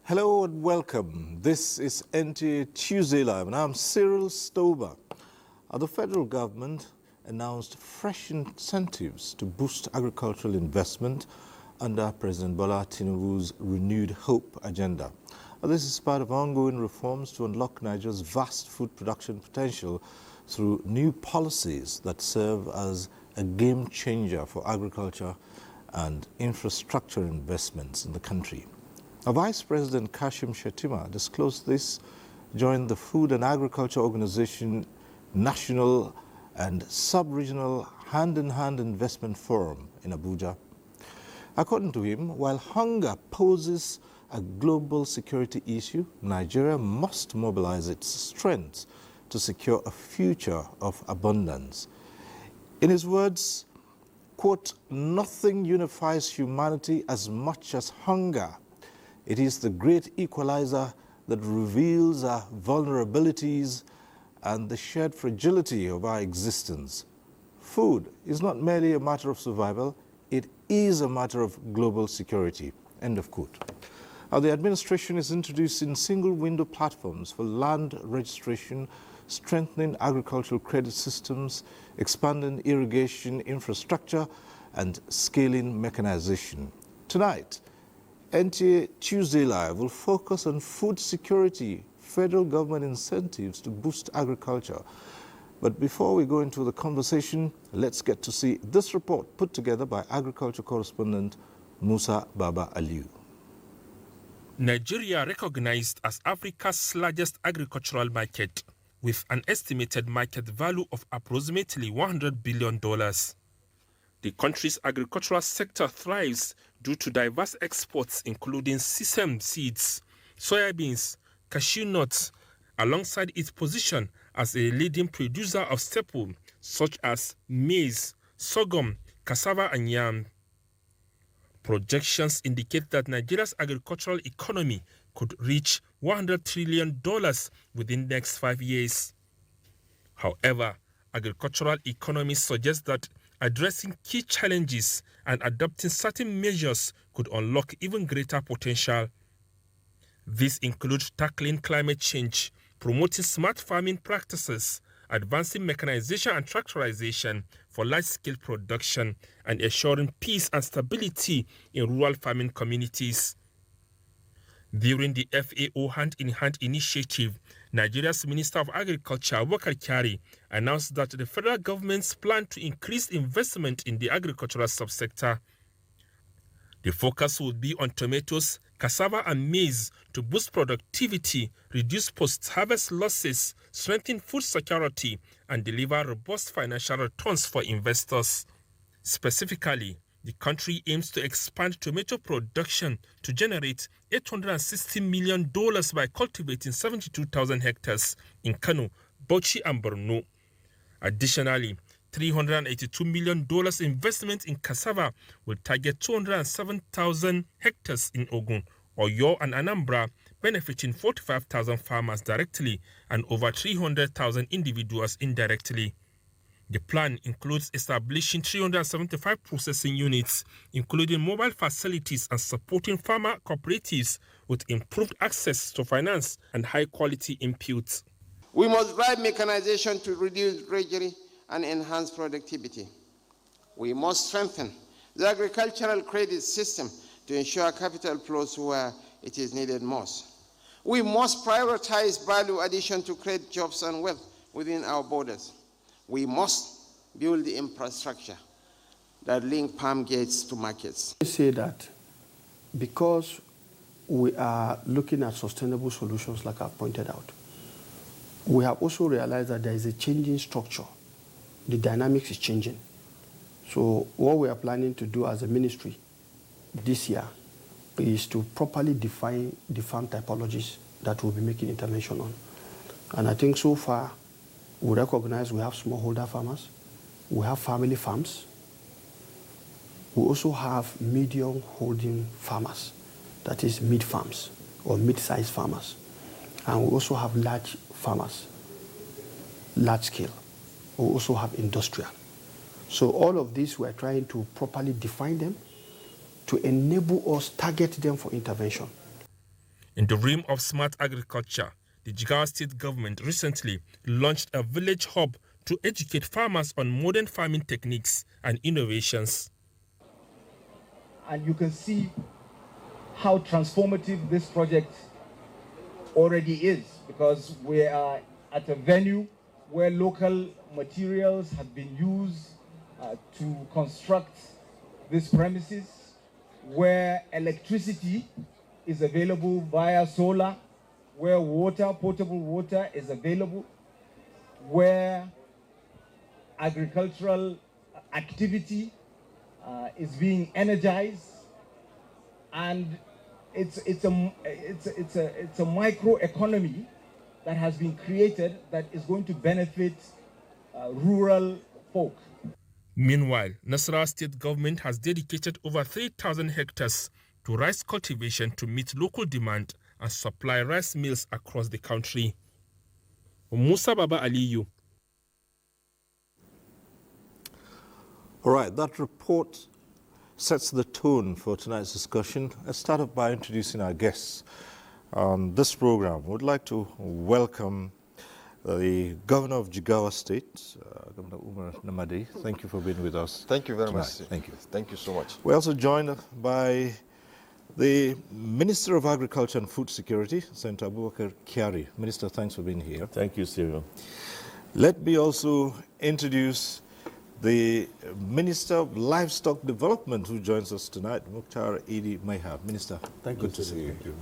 Hello and welcome. This is NTA Tuesday Live and I'm Cyril Stober. The federal government announced fresh incentives to boost agricultural investment under President Bola Tinubu's Renewed Hope agenda. This is part of ongoing reforms to unlock Nigeria's vast food production potential through new policies that serve as a game changer for agriculture and infrastructure investments in the country. Vice President Kashim Shettima disclosed this during the Food and Agriculture Organization National and Sub-Regional Hand-in-Hand Investment Forum in Abuja. According to him, while hunger poses a global security issue, Nigeria must mobilize its strengths to secure a future of abundance. In his words, quote, "Nothing unifies humanity as much as hunger. It is the great equalizer that reveals our vulnerabilities and the shared fragility of our existence. Food is not merely a matter of survival, it is a matter of global security." End of quote. The administration is introducing single-window platforms for land registration, strengthening agricultural credit systems, expanding irrigation infrastructure, and scaling mechanization. Tonight, NTA Tuesday Live will focus on food security, federal government incentives to boost agriculture. But before we go into the conversation, let's get to see this report put together by agriculture correspondent Musa Baba Aliu. Nigeria recognized as Africa's largest agricultural market, with an estimated market value of approximately $100 billion. The country's agricultural sector thrives due to diverse exports including sesame seeds, soybeans, cashew nuts, alongside its position as a leading producer of staples such as maize, sorghum, cassava and yam. Projections indicate that Nigeria's agricultural economy could reach $100 trillion within the next 5 years. However, agricultural economists suggest that addressing key challenges and adopting certain measures could unlock even greater potential. These include tackling climate change, promoting smart farming practices, advancing mechanization and tractorization for large-scale production, and ensuring peace and stability in rural farming communities. During the FAO Hand-in-Hand initiative, Nigeria's Minister of Agriculture, Abubakar Kyari, announced that the federal government's plan to increase investment in the agricultural subsector. The focus would be on tomatoes, cassava and maize to boost productivity, reduce post-harvest losses, strengthen food security, and deliver robust financial returns for investors. Specifically, the country aims to expand tomato production to generate $860 million by cultivating 72,000 hectares in Kano, Bauchi, and Borno. Additionally, $382 million investment in cassava will target 207,000 hectares in Ogun, Oyo, and Anambra, benefiting 45,000 farmers directly and over 300,000 individuals indirectly. The plan includes establishing 375 processing units, including mobile facilities and supporting farmer cooperatives with improved access to finance and high-quality inputs. We must drive mechanization to reduce drudgery and enhance productivity. We must strengthen the agricultural credit system to ensure capital flows where it is needed most. We must prioritize value addition to create jobs and wealth within our borders. We must build the infrastructure that link farm gates to markets. I say that because we are looking at sustainable solutions like I've pointed out, we have also realized that there is a changing structure. The dynamics is changing. So what we are planning to do as a ministry this year is to properly define the farm typologies that we'll be making intervention on. And I think so far, we recognize we have smallholder farmers, we have family farms, we also have medium holding farmers, that is mid farms or mid-sized farmers. And we also have large farmers, large scale. We also have industrial. So all of this, we're trying to properly define them to enable us target them for intervention. In the realm of smart agriculture, the Jigawa State government recently launched a village hub to educate farmers on modern farming techniques and innovations. And you can see how transformative this project already is, because we are at a venue where local materials have been used to construct these premises, where electricity is available via solar, where water, potable water is available, where agricultural activity is being energized, and it's a microeconomy that has been created that is going to benefit rural folk. Meanwhile, Nasarawa State government has dedicated over 3,000 hectares to rice cultivation to meet local demand and supply rice mills across the country. Musa Baba Aliyu. All right, that report sets the tone for tonight's discussion. Let's start off by introducing our guests on this program. We'd like to welcome the Governor of Jigawa State, Governor Umar Namadi. Thank you for being with us. Thank you very tonight. much. Thank you. Thank you so much. We're also joined by the Minister of Agriculture and Food Security, Senator Abubakar Kyari. Minister, thanks for being here. Thank you, Cyril. Let me also introduce the Minister of Livestock Development who joins us tonight, Mukhtar Idi Mayhab. Minister, good to see you. Thank you.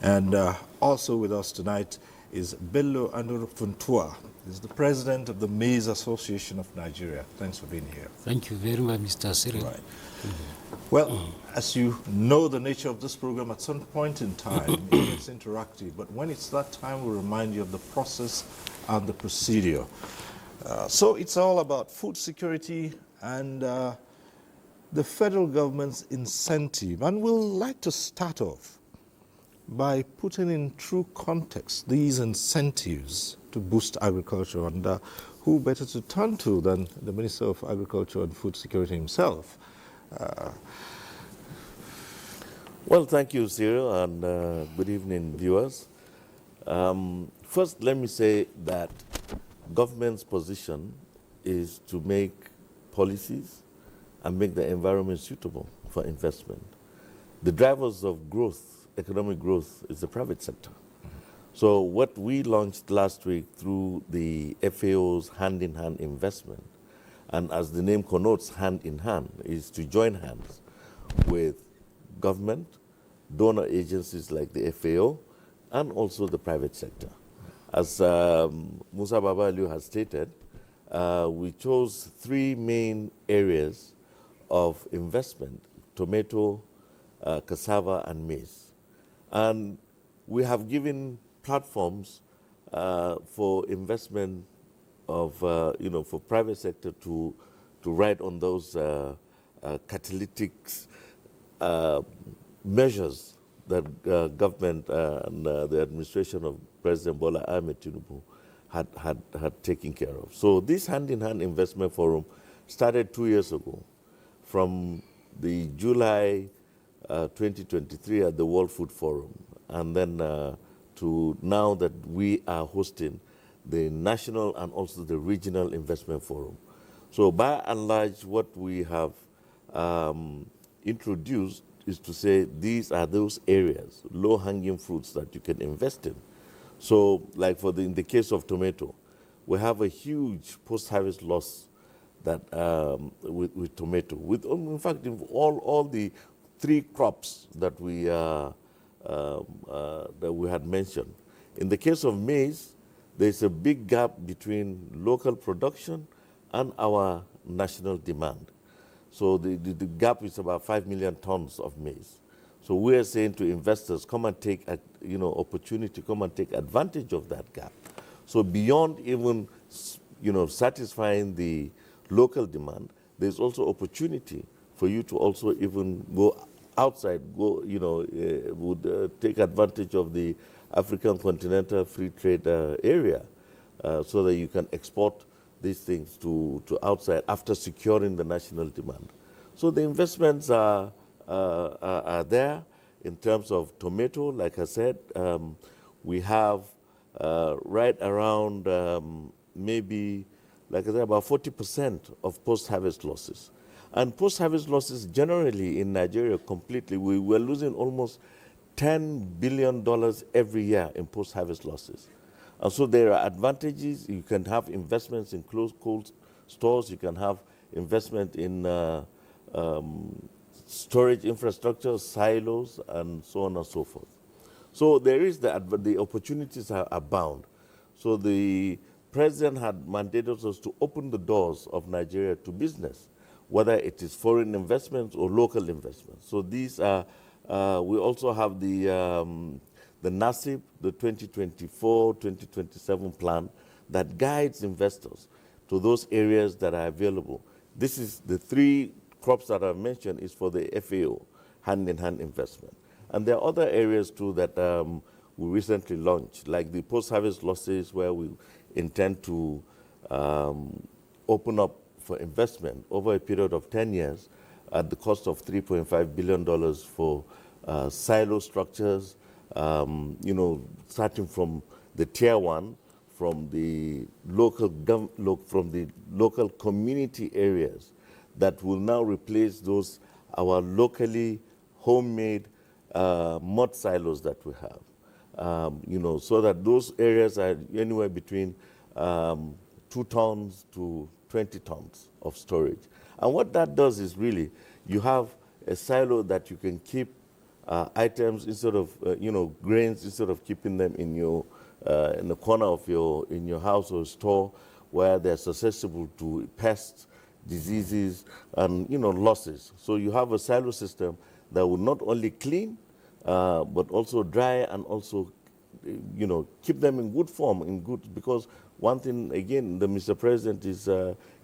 And also with us tonight is Bello Anur Funtua. He's the President of the Maize Association of Nigeria. Thanks for being here. Thank you very much, Mr. Cyril. Right. Well, as you know the nature of this program, at some point in time, it's interactive. But when it's that time, we'll remind you of the process and the procedure. So it's all about food security and the federal government's incentive. And we'll like to start off by putting in true context these incentives to boost agriculture. And who better to turn to than the Minister of Agriculture and Food Security himself? Well, thank you, Cyril, and good evening, viewers. First, let me say that government's position is to make policies and make the environment suitable for investment. The drivers of growth, economic growth, is the private sector. So what we launched last week through the FAO's hand-in-hand investment, and as the name connotes, hand-in-hand, is to join hands with government, donor agencies like the FAO, and also the private sector. As Musa Baba Aliyu has stated, we chose three main areas of investment: tomato, cassava, and maize. And we have given platforms for investment of, for private sector to ride on those catalytic measures that government and the administration of President Bola Ahmed Tinubu had taken care of. So this hand-in-hand investment forum started 2 years ago from the July 2023 at the World Food Forum, and then to now that we are hosting the national and also the regional investment forum. So by and large, what we have introduced is to say these are those areas, low-hanging fruits that you can invest in. So like in the case of tomato, we have a huge post-harvest loss that with tomato. In fact, all the three crops that we had mentioned. In the case of maize, there's a big gap between local production and our national demand. So the gap is about 5 million tons of maize. So we are saying to investors, come and take opportunity, come and take advantage of that gap. So beyond even satisfying the local demand, there's also opportunity for you to also even go outside, take advantage of the African Continental Free Trade Area so that you can export these things to outside after securing the national demand. So the investments are there. in terms of tomato, like I said, we have right around maybe, like I said, about 40% of post-harvest losses. And post-harvest losses generally in Nigeria completely, we were losing almost $10 billion every year in post-harvest losses. And so there are advantages. You can have investments in closed cold stores. You can have investment in storage infrastructure, silos, and so on and so forth. So there is the opportunities are abound. So the president had mandated us to open the doors of Nigeria to business, whether it is foreign investments or local investments. So these are, we also have the NASIP, the 2024-2027 plan that guides investors to those areas that are available. This is the 3 crops that I mentioned is for the FAO, hand-in-hand investment. And there are other areas too that we recently launched, like the post-harvest losses, where we intend to open up for investment over a period of 10 years at the cost of $3.5 billion for silo structures, starting from the tier 1, from the local community areas that will now replace those, our locally homemade mud silos that we have. So that those areas are anywhere between 2 tons to 20 tons of storage. And what that does is really, you have a silo that you can keep items instead of, grains, instead of keeping them in your, in the corner of in your house or store where they're susceptible to pests, diseases, and, losses. So you have a silo system that will not only clean, but also dry and also, keep them in good form, because one thing, again, the Mr. President is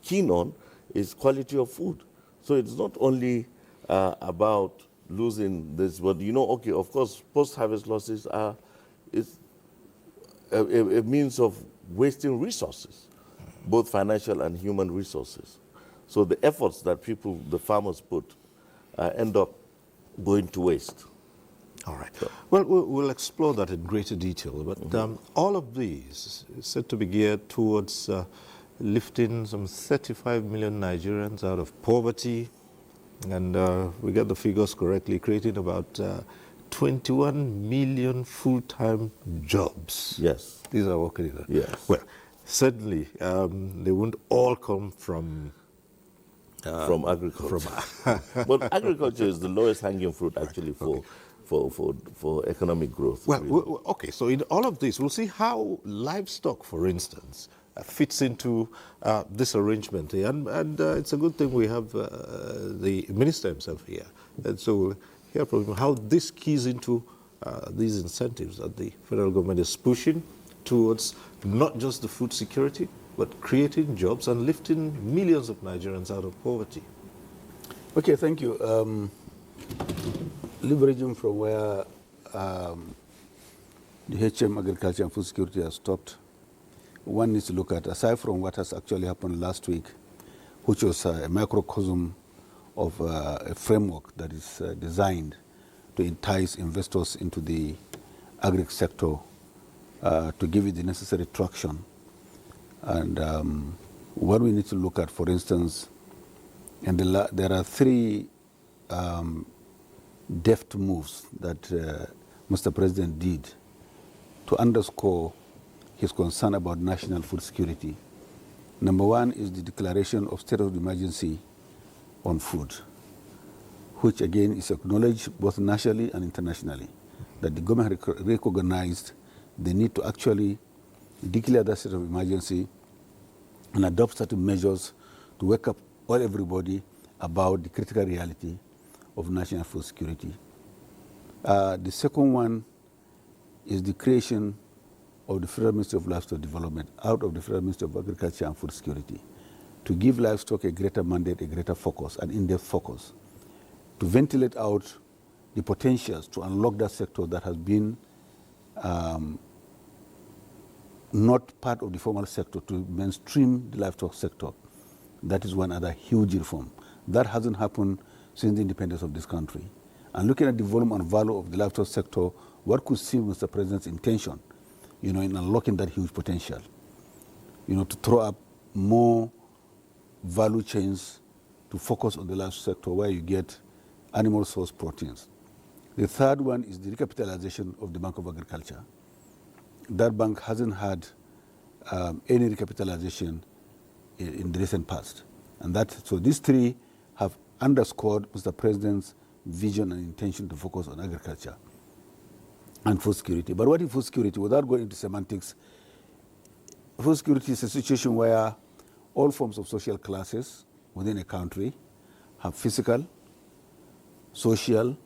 keen on is quality of food. So it's not only about losing this, but, okay, of course, post-harvest losses is a means of wasting resources, both financial and human resources. So the efforts that the farmers put, end up going to waste. All right. Well, we'll explore that in greater detail, but all of these is said to be geared towards lifting some 35 million Nigerians out of poverty, and we get the figures correctly, creating about 21 million full-time jobs. Yes. These are working in that. Yes. Well, certainly, they won't all come from agriculture. But agriculture is the lowest hanging fruit, actually, for economic growth. Well, okay, so in all of this, we'll see how livestock, for instance, fits into this arrangement. And it's a good thing we have the minister himself here. And so we'll hear from him how this keys into these incentives that the federal government is pushing towards not just the food security, but creating jobs and lifting millions of Nigerians out of poverty. Okay, thank you. Leveraging from where the HM Agriculture and Food Security has stopped, one needs to look at, aside from what has actually happened last week, which was a microcosm of a framework that is designed to entice investors into the agri sector, to give it the necessary traction. And what we need to look at, for instance, and there are 3 deft moves that Mr. President did to underscore his concern about national food security. Number 1 is the declaration of state of emergency on food, which again is acknowledged both nationally and internationally, that the government recognized the need to actually declare that state of emergency and adopt certain measures to wake up everybody about the critical reality of national food security. The second one is the creation of the Federal Ministry of Livestock Development out of the Federal Ministry of Agriculture and Food Security to give livestock a greater mandate, a greater focus, an in-depth focus, to ventilate out the potentials to unlock that sector that has been not part of the formal sector, to mainstream the livestock sector. That is one other huge reform. That hasn't happened since the independence of this country. And looking at the volume and value of the livestock sector, what could seem Mr. President's intention, in unlocking that huge potential, to throw up more value chains to focus on the livestock sector where you get animal source proteins. The third one is the recapitalization of the Bank of Agriculture. That bank hasn't had any recapitalization in the recent past. So these three have underscored Mr. President's vision and intention to focus on agriculture and food security. But what is food security? Without going into semantics, food security is a situation where all forms of social classes within a country have physical, social,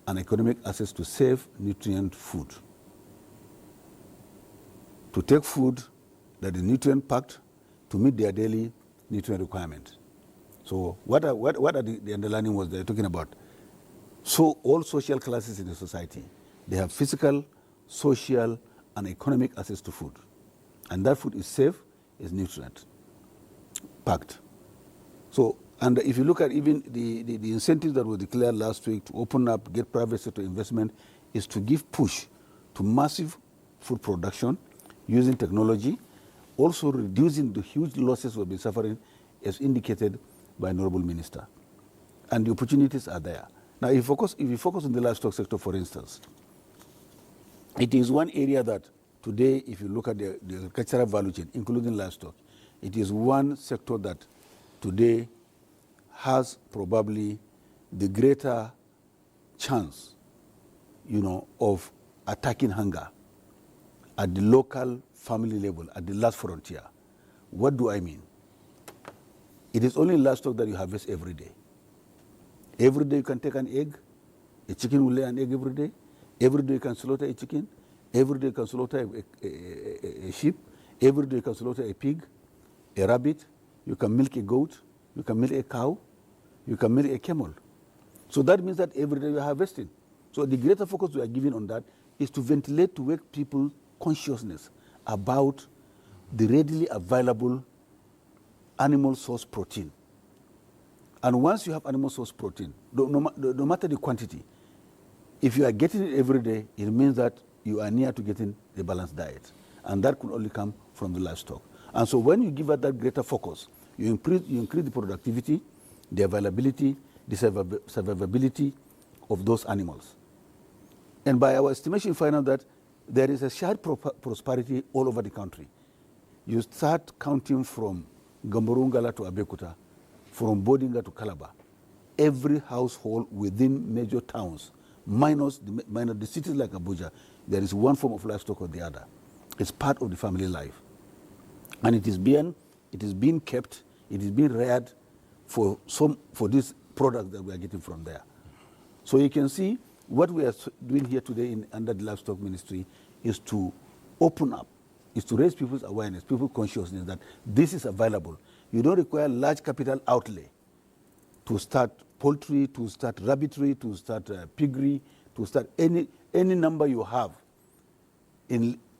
and economic access to safe, nutrient food. To take food that is nutrient-packed to meet their daily nutrient requirement. So what are the underlying words they're talking about? So all social classes in the society, they have physical, social, and economic access to food. And that food is safe, is nutrient-packed. So, and if you look at even the incentives that were declared last week to open up, get private sector investment, is to give push to massive food production using technology, also reducing the huge losses we've been suffering as indicated by Honorable Minister. And the opportunities are there. Now, if you focus on the livestock sector, for instance, it is one area that today, if you look at the agricultural value chain, including livestock, it is one sector that today has probably the greater chance, of attacking hunger at the local family level, at the last frontier. What do I mean? It is only livestock that you harvest every day. Every day you can take an egg. A chicken will lay an egg every day. Every day you can slaughter a chicken. Every day you can slaughter a sheep. Every day you can slaughter a pig, a rabbit. You can milk a goat. You can milk a cow. You can milk a camel. So that means that every day you are harvesting. So the greater focus we are giving on that is to ventilate, to wake people's consciousness about the readily available animal source protein. And once you have animal source protein, no matter the quantity, if you are getting it every day, it means that you are near to getting a balanced diet. And that could only come from the livestock. And so when you give it that greater focus, you increase the productivity, the availability, the survivability of those animals. And by our estimation, you find out that there is a shared prosperity all over the country. You start counting from Gamborungala to Abekuta, from Bodinga to Calabar. Every household within major towns, minus the cities like Abuja, there is one form of livestock or the other. It's part of the family life. And it is being kept, it is being reared for this product that we are getting from there. So you can see what we are doing here today under the Livestock Ministry is to open up, is to raise people's awareness, people's consciousness that this is available. You don't require large capital outlay to start poultry, to start rabbitry, to start piggery, to start any number you have.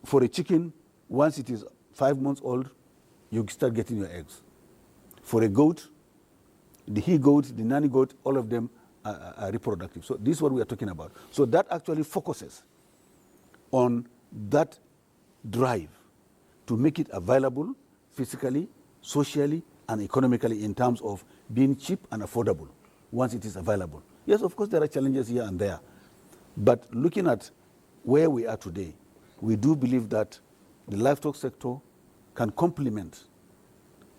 For a chicken, once it is 5 months old, you start getting your eggs. For a goat, the he-goat, the nanny goat, all of them are reproductive. So this is what we are talking about. So that actually focuses on that drive to make it available physically, socially, and economically in terms of being cheap and affordable once it is available. Yes, of course, there are challenges here and there. But looking at where we are today, we do believe that the livestock sector can complement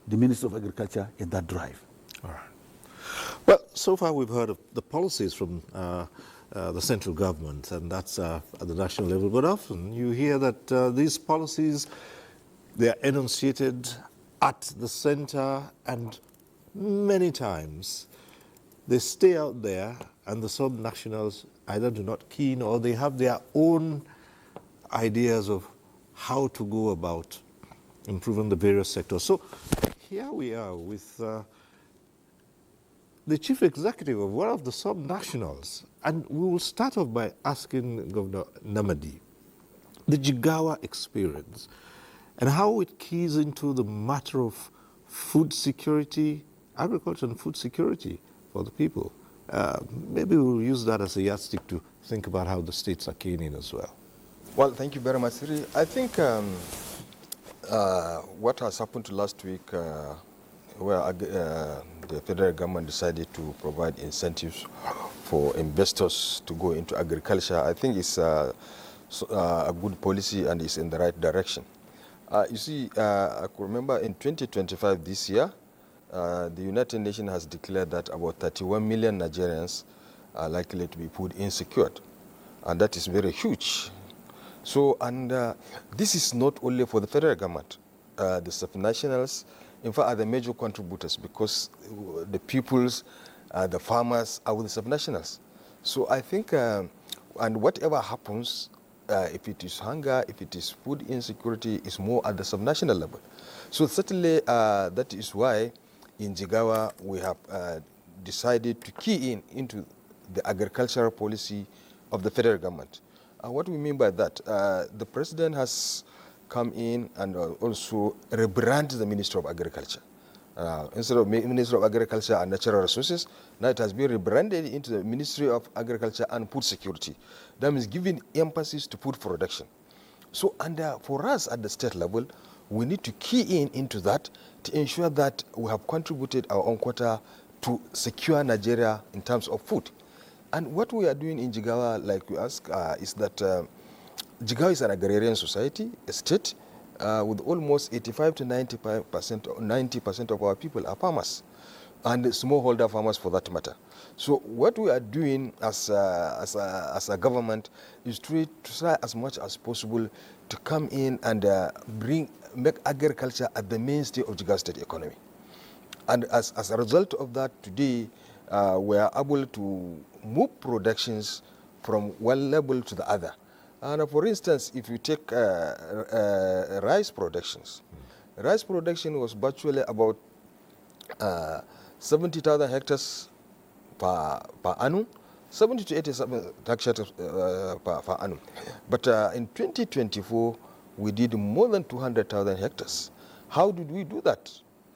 the Ministry of Agriculture in that drive. All right. Well, so far we've heard of the policies from the central government, and that's at the national level. But often you hear that these policies, they are enunciated at the center, and many times they stay out there, and the sub-nationals either do not keen or they have their own ideas of how to go about improving the various sectors. So here we are with the chief executive of one of the sub-nationals, and we will start off by asking Governor Namadi the Jigawa experience and how it keys into the matter of food security, agriculture and food security for the people. Maybe we'll use that as a yardstick to think about how the states are gaining as well. Well, thank you very much, Siri. I think what has happened last week, where the federal government decided to provide incentives for investors to go into agriculture, I think it's a good policy and it's in the right direction. You see, I could remember in 2025 this year, the United Nations has declared that about 31 million Nigerians are likely to be food insecure, and that is very huge. So, and this is not only for the federal government. The subnationals, in fact, are the major contributors because the peoples, the farmers are with the subnationals. So I think, and whatever happens, if it is hunger, if it is food insecurity, is more at the subnational level. So certainly that is why in Jigawa we have decided to key into the agricultural policy of the federal government. What we mean by that, the president has come in and also rebranded the Ministry of Agriculture. Instead of Ministry of Agriculture and Natural Resources, now it has been rebranded into the Ministry of Agriculture and Food Security. That means giving emphasis to food production. So, and for us at the state level, we need to key into that to ensure that we have contributed our own quota to secure Nigeria in terms of food. And what we are doing in Jigawa, like you ask, is that Jigawa is an agrarian society, a state, with almost 85 to 90% of our people are farmers, and smallholder farmers for that matter. So what we are doing as a government is to try as much as possible to come in and make agriculture at the mainstay of Jigawa state economy. And as a result of that, today we are able to move productions from one level to the other. And for instance, if you take rice productions, rice production was virtually about 70,000 hectares per annum, 70 to 80,000 hectares per annum. But in 2024, we did more than 200,000 hectares. How did we do that?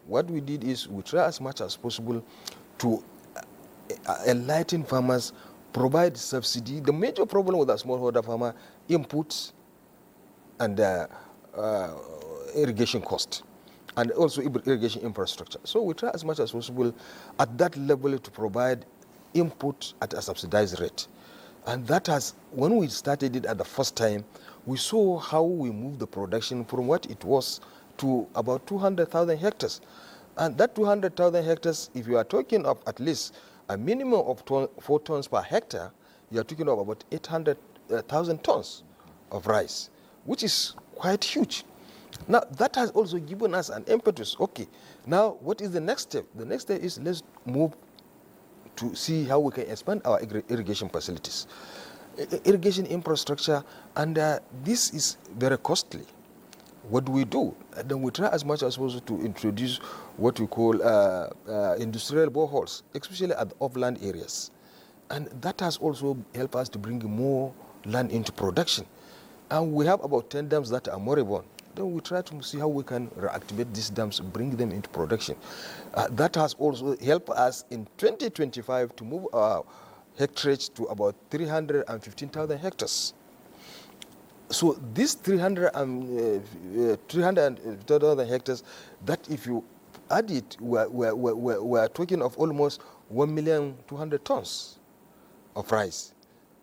What we did is we try as much as possible to enlighten farmers, provide subsidy. The major problem with a smallholder farmer, inputs and irrigation cost, and also irrigation infrastructure. So we try as much as possible at that level to provide input at a subsidized rate. And that has, when we started it at the first time, we saw how we moved the production from what it was to about 200,000 hectares. And that 200,000 hectares, if you are talking of at least a minimum of 4 tons per hectare, you are talking of about 800,000 tons of rice, which is quite huge. Now, that has also given us an impetus. Okay, now what is the next step? The next step is let's move to see how we can expand our irrigation facilities, irrigation infrastructure, and this is very costly. What do we do? And then we try as much as possible to introduce what we call industrial boreholes, especially at the upland areas. And that has also helped us to bring more land into production. And we have about 10 dams that are moribund. Then we try to see how we can reactivate these dams, bring them into production. That has also helped us in 2025 to move our hectareage to about 315,000 hectares. So this 300,000 hectares, that if you add it, we're talking of almost 1,200,000 tons of rice.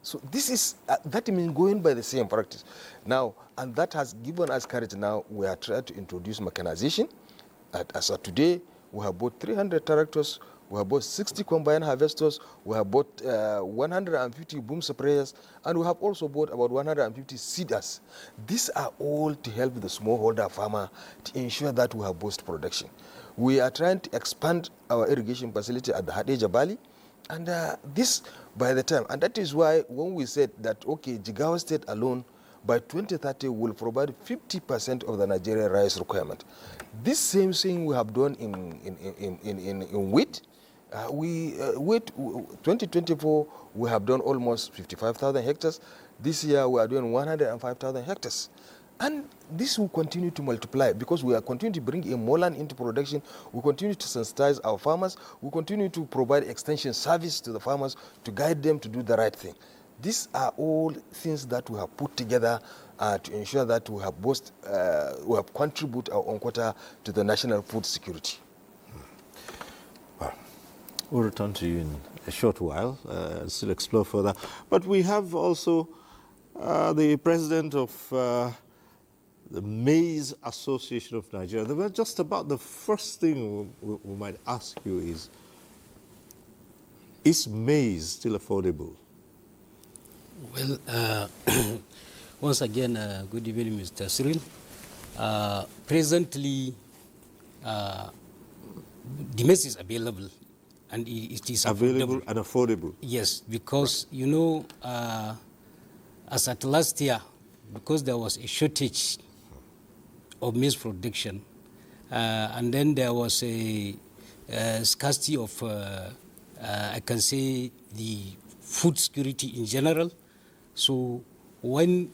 So this is, that means going by the same practice. Now, and that has given us courage. Now we are trying to introduce mechanization. As of today, we have bought 300 tractors, we have bought 60 combine harvesters, we have bought 150 boom sprayers, and we have also bought about 150 seeders. These are all to help the smallholder farmer to ensure that we have boost production. We are trying to expand our irrigation facility at the Hadeja Valley, and this by the time, and that is why when we said that, okay, Jigawa State alone, by 2030 will provide 50% of the Nigerian rice requirement. This same thing we have done in wheat. Wheat, 2024, we have done almost 55,000 hectares. This year we are doing 105,000 hectares. And this will continue to multiply because we are continuing to bring in more land into production. We continue to sensitize our farmers. We continue to provide extension service to the farmers to guide them to do the right thing. These are all things that we have put together to ensure that we have contributed our own quota to the national food security. We'll return to you in a short while, still explore further. But we have also the president of the Maize Association of Nigeria. Well, just about the first thing we might ask you is maize still affordable? Well, once again, good evening, Mr. Cyril. Presently, the maize is available, and it is available affordable. And affordable. Yes, because, you know, as at last year, because there was a shortage of maize production, and then there was a scarcity of, I can say, the food security in general. So when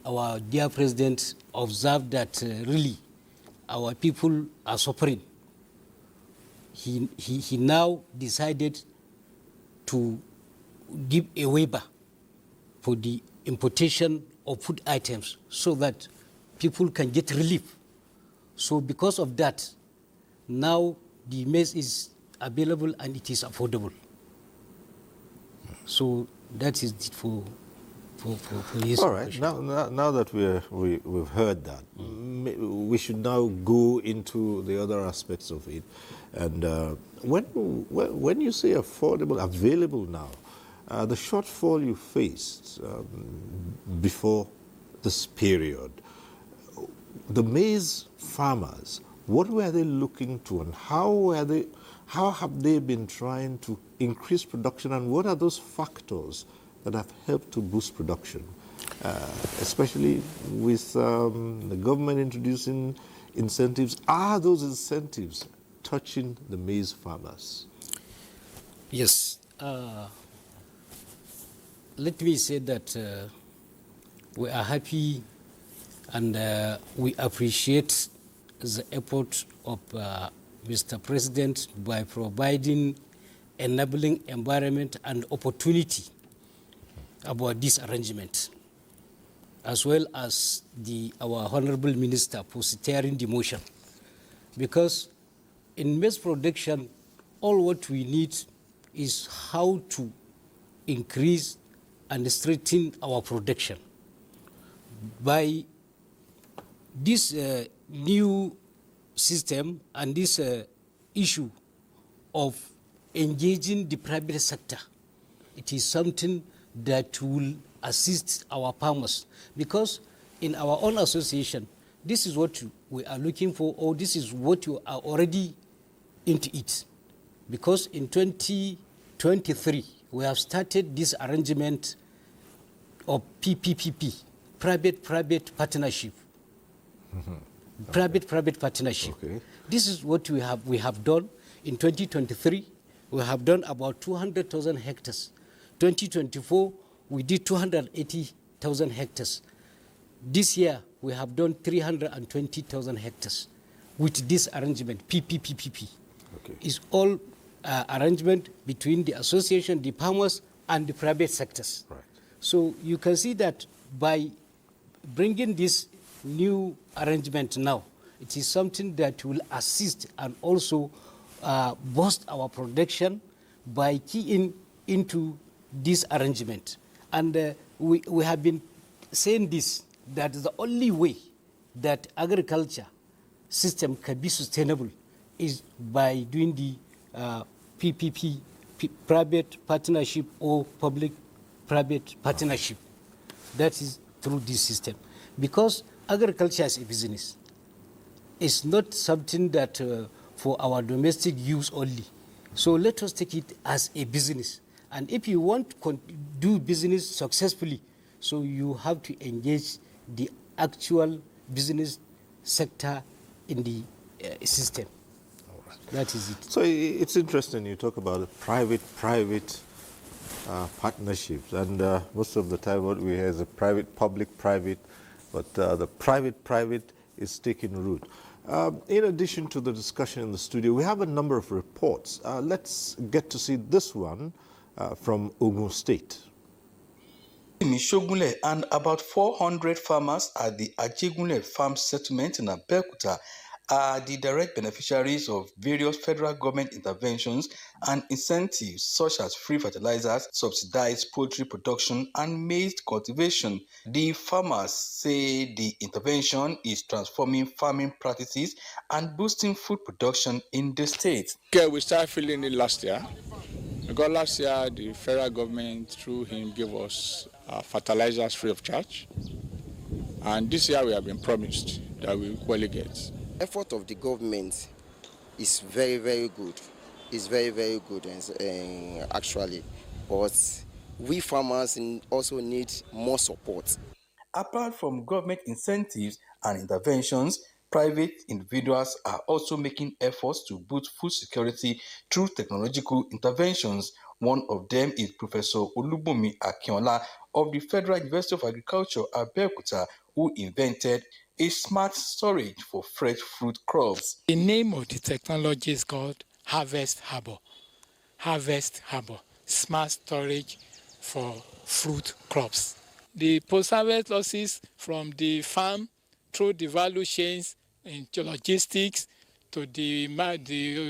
our dear president observed that really our people are suffering, he now decided to give a waiver for the importation of food items so that people can get relief. So because of that, now the maize is available and it is affordable. So that is it for his All right. question. Now that we've heard that, we should now go into the other aspects of it. And when you say affordable, available now, the shortfall you faced before this period, the maize farmers, what were they looking to, and how have they been trying to increase production, and what are those factors that have helped to boost production, especially with the government introducing incentives? Are those incentives touching the maize farmers? Yes. Let me say that we are happy and we appreciate the effort of Mr. President by providing enabling environment and opportunity about this arrangement, as well as our Honorable Minister for steering the motion. Because in maize production, all what we need is how to increase and strengthen our production. By this new system and this issue of engaging the private sector, it is something that will assist our farmers, because in our own association, this is what we are looking for, or this is what you are already into it. Because in 2023, we have started this arrangement of PPPP, private-private partnership. Private-private partnership. Okay. This is what we have done in 2023. We have done about 200,000 hectares. 2024, we did 280,000 hectares. This year, we have done 320,000 hectares with this arrangement, PPPP. Okay. It's all arrangement between the association, the farmers, and the private sectors. Right. So you can see that by bringing this new arrangement now, it is something that will assist and also boost our production by keying into this arrangement. And we have been saying this, that the only way that agriculture system can be sustainable is by doing the PPP, private partnership or public-private partnership. That is through this system. Because agriculture is a business. It's not something that for our domestic use only. So let us take it as a business. And if you want to do business successfully, so you have to engage the actual business sector in the system. That is it. So it's interesting you talk about private partnerships, and most of the time what we hear is a public-private but the private is taking root. In addition to the discussion in the studio, we have a number of reports. Let's get to see this one from Ogun State. Mishogunle and about 400 farmers at the Ajegunle Farm Settlement in Abuja are the direct beneficiaries of various federal government interventions and incentives such as free fertilizers, subsidized poultry production, and maize cultivation. The farmers say the intervention is transforming farming practices and boosting food production in the state. Okay, we started feeling it last year. Because last year, the federal government, through him, gave us fertilizers free of charge. And this year, we have been promised that we will get. Effort of the government is very, very good. It's very, very good, actually. But we farmers also need more support. Apart from government incentives and interventions, private individuals are also making efforts to boost food security through technological interventions. One of them is Professor Olubunmi Akinola of the Federal University of Agriculture, Abeokuta, who invented a smart storage for fresh fruit crops. The name of the technology is called Harvest Harbor. Harvest Harbor, smart storage for fruit crops. The post-harvest losses from the farm through the value chains into logistics to the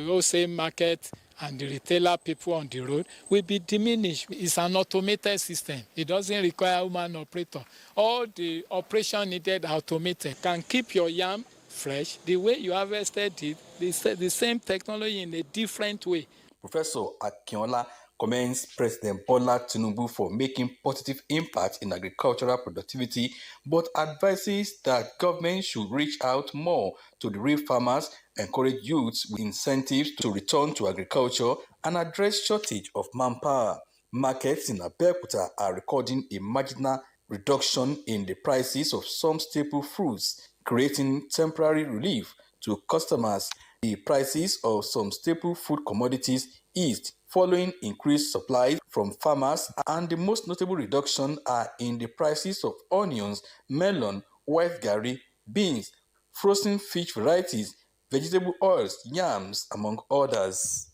wholesale market and the retailer people on the road will be diminished. It's an automated system. It doesn't require a human operator. All the operation needed are automated. Can keep your yam fresh the way you harvested it, the same technology in a different way. Professor Akinola commends President Bola Tinubu for making positive impact in agricultural productivity, but advises that government should reach out more to the real farmers, encourage youths with incentives to return to agriculture, and address shortage of manpower. Markets in Abeokuta are recording a marginal reduction in the prices of some staple fruits, creating temporary relief to customers. The prices of some staple food commodities eased following increased supplies from farmers, and the most notable reduction are in the prices of onions, melon, white garri, beans, frozen fish varieties, vegetable oils, yams, among others.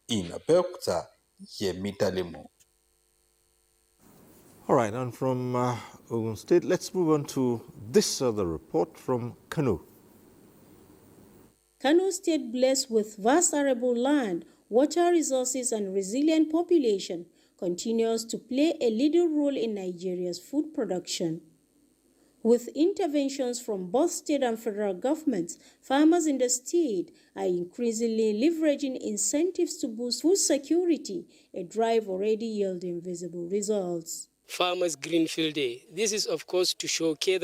In Abeokuta, Yemi Dalemo. All right, and from Ogun State, let's move on to this other report from Kano. Kano State, blessed with vast arable land, water resources, and resilient population, continues to play a leading role in Nigeria's food production. With interventions from both state and federal governments, farmers in the state are increasingly leveraging incentives to boost food security, a drive already yielding visible results. Farmers Greenfield Day. This is, of course, to showcase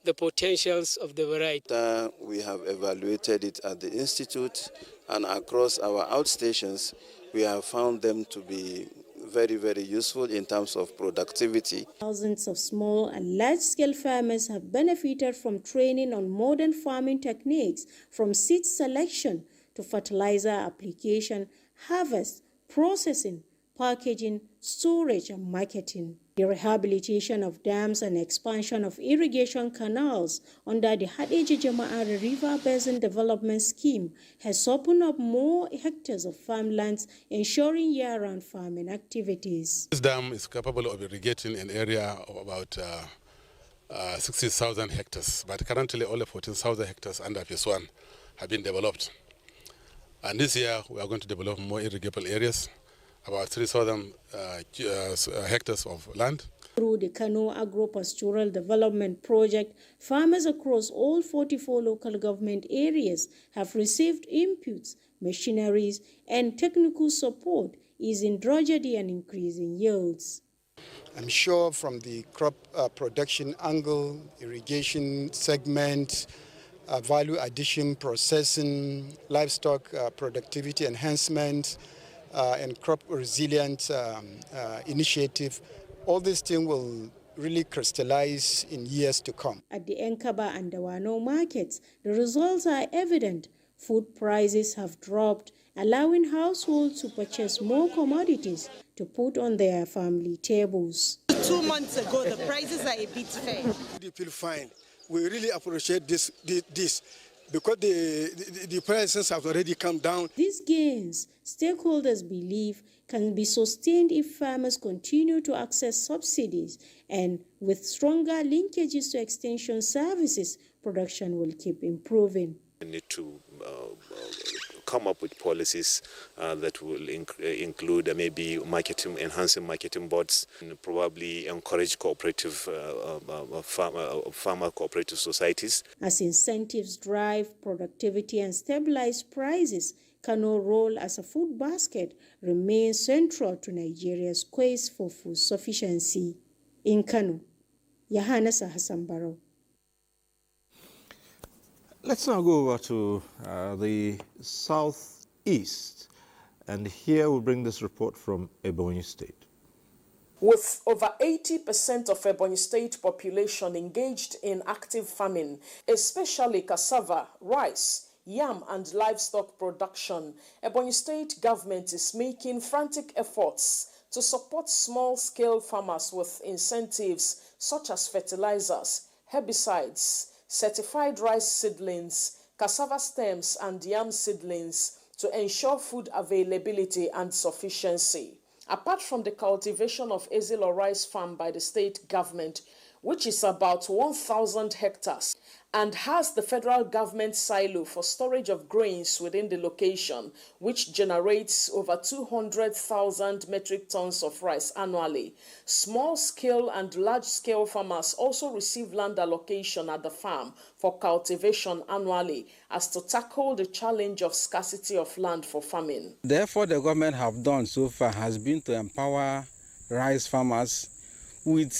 the potentials of the variety. We have evaluated it at the Institute, and across our outstations, we have found them to be very, very useful in terms of productivity. Thousands of small and large-scale farmers have benefited from training on modern farming techniques, from seed selection to fertilizer application, harvest, processing, packaging, storage, and marketing. The rehabilitation of dams and expansion of irrigation canals under the Hadeji Jama'ar River Basin Development Scheme has opened up more hectares of farmlands, ensuring year-round farming activities. This dam is capable of irrigating an area of about 60,000 hectares, but currently only 14,000 hectares under phase 1 have been developed. And this year we are going to develop more irrigable areas, about 3,000 hectares of land. Through the Kano Agro-Pastoral Development Project, farmers across all 44 local government areas have received inputs, machineries, and technical support, easing drudgery and increasing yields. I'm sure from the crop production angle, irrigation segment, value addition, processing, livestock productivity enhancement, and crop resilient initiative, all these things will really crystallize in years to come. At the Enkaba and Dawano markets, the results are evident. Food prices have dropped, allowing households to purchase more commodities to put on their family tables. 2 months ago, the prices are a bit fair. We feel fine. We really appreciate this because the prices have already come down. These gains, stakeholders believe, can be sustained if farmers continue to access subsidies, and with stronger linkages to extension services, production will keep improving. We need to come up with policies that will include maybe enhancing marketing boards, and probably encourage cooperative farmer cooperative societies. As incentives drive productivity and stabilize prices, Kano's role as a food basket remains central to Nigeria's quest for food sufficiency. In Kano, Yahanasa Hassan Barrow. Let's now go over to the southeast, and here we'll bring this report from Ebonyi State. With over 80% of Ebonyi State population engaged in active farming, especially cassava, rice, yam and livestock production, Ebonyi State government is making frantic efforts to support small-scale farmers with incentives such as fertilizers, herbicides, certified rice seedlings, cassava stems and yam seedlings to ensure food availability and sufficiency. Apart from the cultivation of Ezilo rice farm by the state government, which is about 1,000 hectares, and has the federal government silo for storage of grains within the location, which generates over 200,000 metric tons of rice annually. Small-scale and large-scale farmers also receive land allocation at the farm for cultivation annually, as to tackle the challenge of scarcity of land for farming. Therefore, the government have done so far has been to empower rice farmers with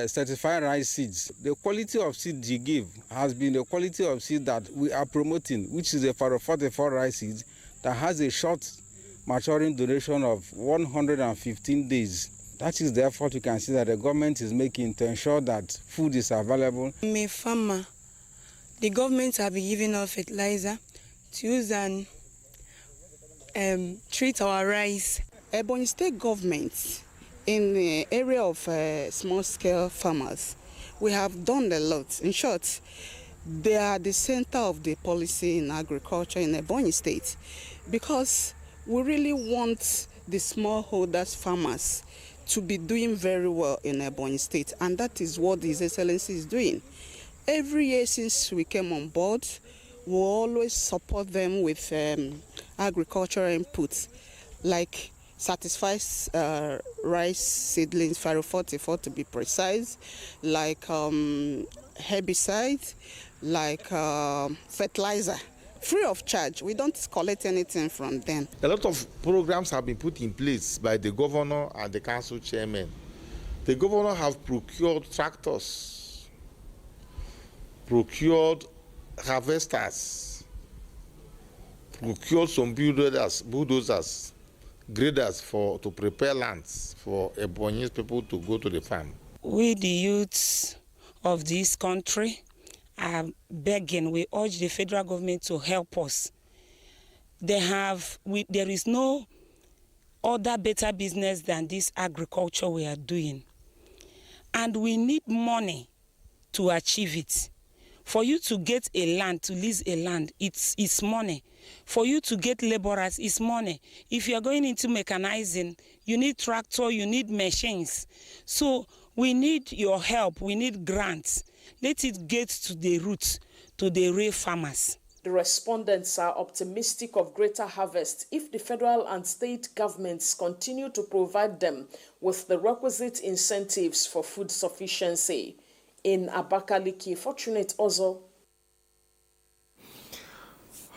certified rice seeds. The quality of seed they give has been the quality of seed that we are promoting, which is a 44 rice seed that has a short maturing duration of 115 days. That is the effort you can see that the government is making to ensure that food is available. I'm a farmer. The government have been giving us fertilizer to use and treat our rice. Ebonyi State government, in the area of small-scale farmers, we have done a lot. In short, they are the center of the policy in agriculture in Ebonyi State, because we really want the smallholders farmers to be doing very well in Ebonyi State, and that is what His Excellency is doing. Every year since we came on board, we always support them with agricultural inputs, like certified rice seedlings, 44 to be precise, like herbicide, like fertilizer, free of charge. We don't collect anything from them. A lot of programs have been put in place by the governor and the council chairman. The governor have procured tractors, procured harvesters, procured some bulldozers, graders to prepare lands for Ebonyi people to go to the farm. We, the youths of this country, are begging. We urge the federal government to help us. There is no other better business than this agriculture we are doing. And we need money to achieve it. For you to get a land, to lease a land, it's money. For you to get laborers, it's money. If you are going into mechanizing, you need tractor, you need machines. So we need your help, we need grants. Let it get to the roots, to the real farmers. The respondents are optimistic of greater harvest if the federal and state governments continue to provide them with the requisite incentives for food sufficiency. In Abakaliki, Fortunate Ozo.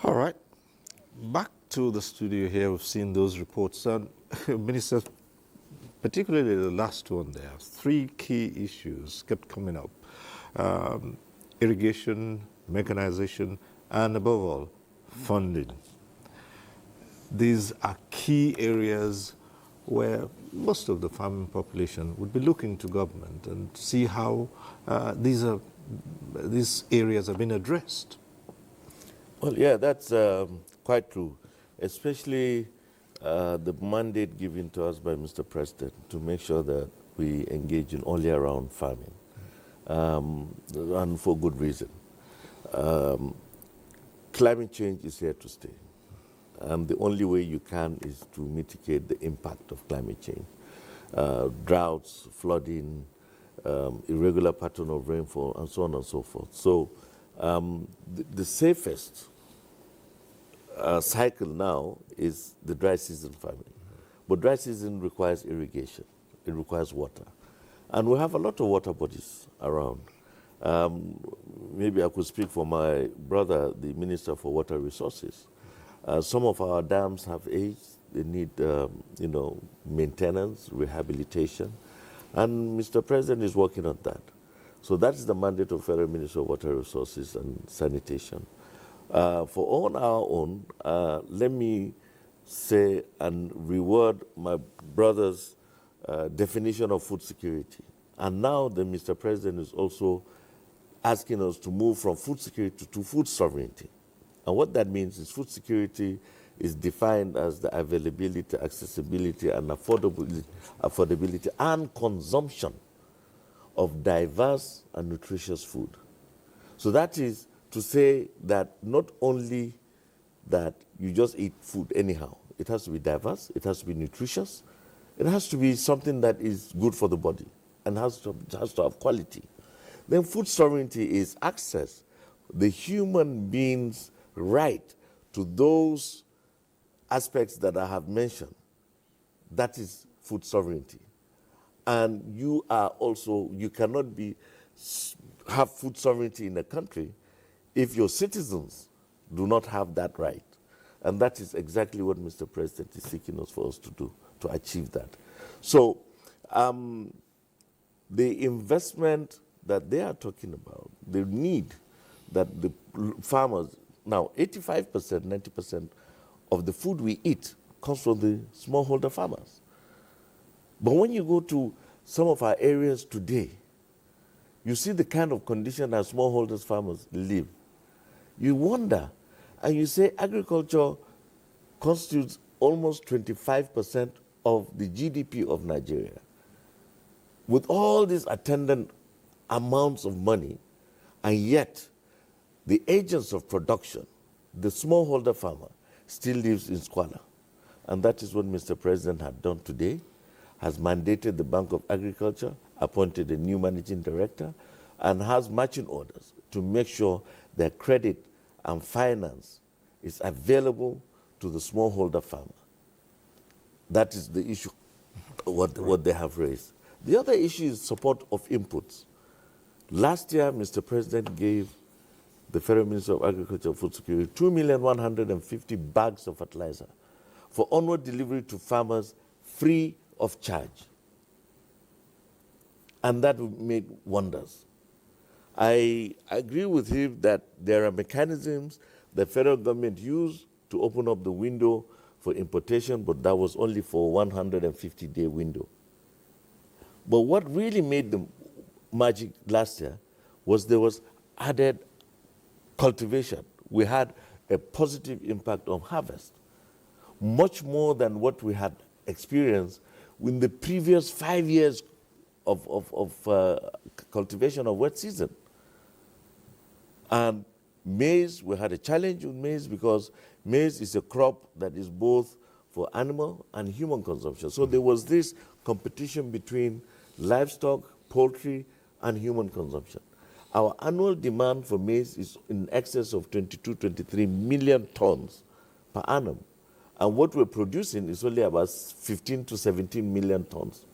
All right. Back to the studio here. We've seen those reports. Minister, particularly the last one there, three key issues kept coming up. Irrigation, mechanization, and above all, funding. These are key areas where most of the farming population would be looking to government and see how these areas have been addressed. Well, yeah, that's quite true, especially the mandate given to us by Mr. President to make sure that we engage in all year round farming, and for good reason. Climate change is here to stay. And the only way you can is to mitigate the impact of climate change. Droughts, flooding, irregular pattern of rainfall, and so on and so forth. So the safest cycle now is the dry season farming. But dry season requires irrigation. It requires water. And we have a lot of water bodies around. Maybe I could speak for my brother, the Minister for Water Resources. Some of our dams have aged. They need, maintenance, rehabilitation. And Mr. President is working on that. So that is the mandate of Federal Ministry of Water Resources and Sanitation. For on our own, let me say and reword my brother's definition of food security. And now the Mr. President is also asking us to move from food security to food sovereignty. And what that means is food security is defined as the availability, accessibility, and affordability and consumption of diverse and nutritious food. So that is to say that not only that you just eat food anyhow, it has to be diverse, it has to be nutritious, it has to be something that is good for the body and has to have quality. Then food sovereignty is access, the human being's right to those aspects that I have mentioned. That is food sovereignty. And you cannot have food sovereignty in a country if your citizens do not have that right. And that is exactly what Mr. President is seeking us for us to do, to achieve that. So the investment that they are talking about, the need that the farmers, now 85%, 90% of the food we eat comes from the smallholder farmers. But when you go to some of our areas today, you see the kind of condition that smallholders farmers live. You wonder, and you say agriculture constitutes almost 25% of the GDP of Nigeria. With all these attendant amounts of money, and yet the agents of production, the smallholder farmer, still lives in squalor. And that is what Mr. President had done today, has mandated the Bank of Agriculture, appointed a new managing director, and has marching orders to make sure that credit and finance is available to the smallholder farmer. That is the issue, what they have raised. The other issue is support of inputs. Last year, Mr. President gave the Federal Ministry of Agriculture and Food Security 2,150,000 bags of fertilizer for onward delivery to farmers free of charge. And that made wonders. I agree with him that there are mechanisms the federal government used to open up the window for importation, but that was only for a 150-day window. But what really made the magic last year was there was added cultivation. We had a positive impact on harvest, much more than what we had experienced in the previous 5 years of cultivation of wet season. And maize, we had a challenge with maize because maize is a crop that is both for animal and human consumption. So there was this competition between livestock, poultry, and human consumption. Our annual demand for maize is in excess of 22, 23 million tons per annum. And what we're producing is only about 15 to 17 million tons.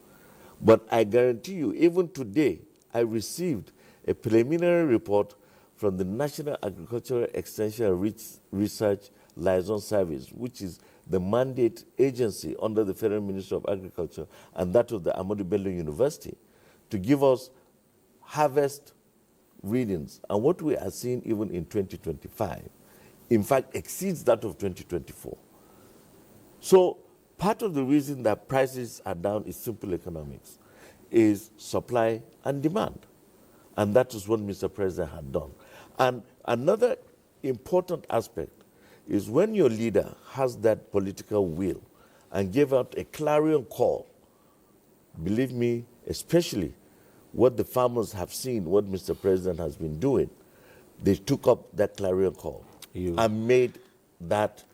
But I guarantee you, even today, I received a preliminary report from the National Agricultural Extension and Research Liaison Service, which is the mandate agency under the Federal Ministry of Agriculture and that of the Ahmadu Bello University, to give us harvest readings. And what we are seeing even in 2025, in fact, exceeds that of 2024. So part of the reason that prices are down is simple economics, is supply and demand. And that is what Mr. President had done. And another important aspect is when your leader has that political will and gave out a clarion call, believe me, especially what the farmers have seen, what Mr. President has been doing, they took up that clarion call and made that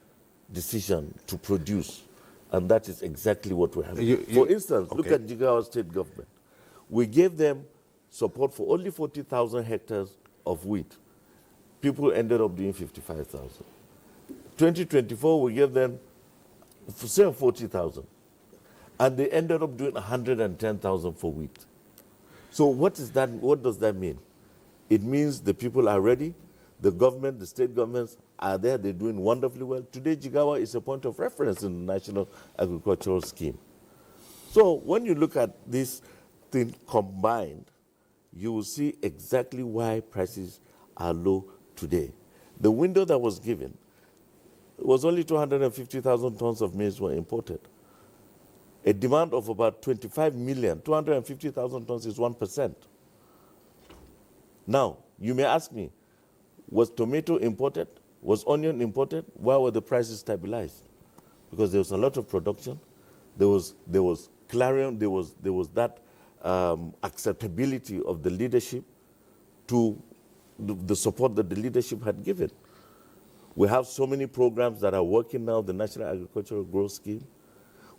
decision to produce. And that is exactly what we have. For instance, look at Jigawa state government. We gave them support for only 40,000 hectares of wheat. People ended up doing 55,000. 2024, we gave them 40,000. And they ended up doing 110,000 for wheat. So what is that? What does that mean? It means the people are ready. The government, the state governments are there. They're doing wonderfully well. Today, Jigawa is a point of reference in the National Agricultural Scheme. So when you look at this thing combined, you will see exactly why prices are low today. The window that was given was only 250,000 tons of maize were imported. A demand of about 25 million, 250,000 tons is 1%. Now, you may ask me, was tomato imported? Was onion imported? Why were the prices stabilized? Because there was a lot of production. There was clarion, there was that acceptability of the leadership to the support that the leadership had given. We have so many programs that are working now, the National Agricultural Growth Scheme.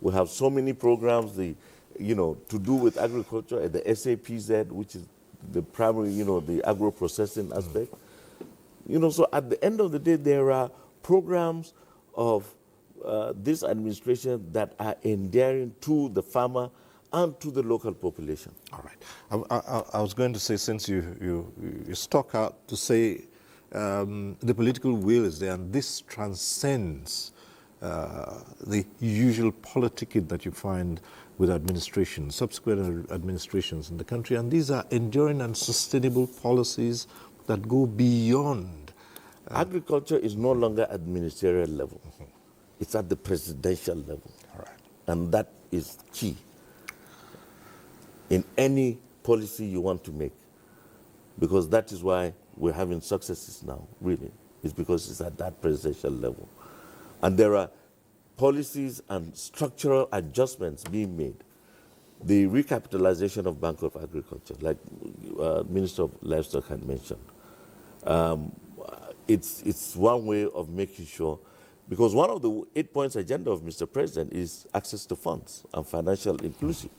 We have so many programs, to do with agriculture at the SAPZ, which is the primary, the agro-processing aspect. So at the end of the day, there are programs of this administration that are endearing to the farmer and to the local population. All right. I was going to say, since you stuck out to say the political will is there, and this transcends the usual politicking that you find with administrations, subsequent administrations in the country, and these are enduring and sustainable policies that go beyond. Agriculture is no longer at ministerial level. It's at the presidential level. All right. And that is key in any policy you want to make, because that is why we're having successes now, really. It's because it's at that presidential level. And there are policies and structural adjustments being made. The recapitalization of Bank of Agriculture, like Minister of Livestock had mentioned, it's one way of making sure, because one of the 8 points agenda of Mr. President is access to funds and financial inclusion.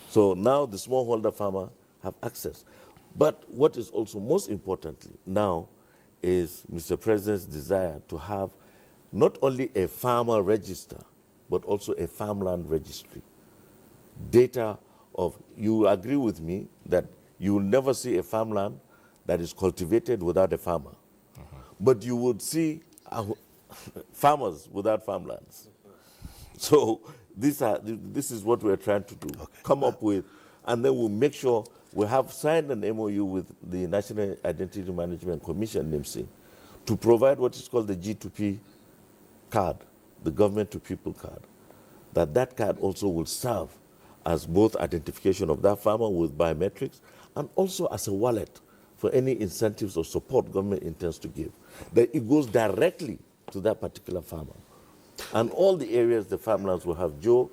So now the smallholder farmer have access. But what is also most importantly now is Mr. President's desire to have not only a farmer register, but also a farmland registry. Data of, you agree with me that you will never see a farmland that is cultivated without a farmer. But you would see farmers without farmlands. So this is what we're trying to do, come up with, and then we'll make sure we have signed an MOU with the National Identity Management Commission, NIMC, to provide what is called the G2P card, the government to people card. That card also will serve as both identification of that farmer with biometrics and also as a wallet for any incentives or support government intends to give. That it goes directly to that particular farmer. And all the areas, the farmlands will have geo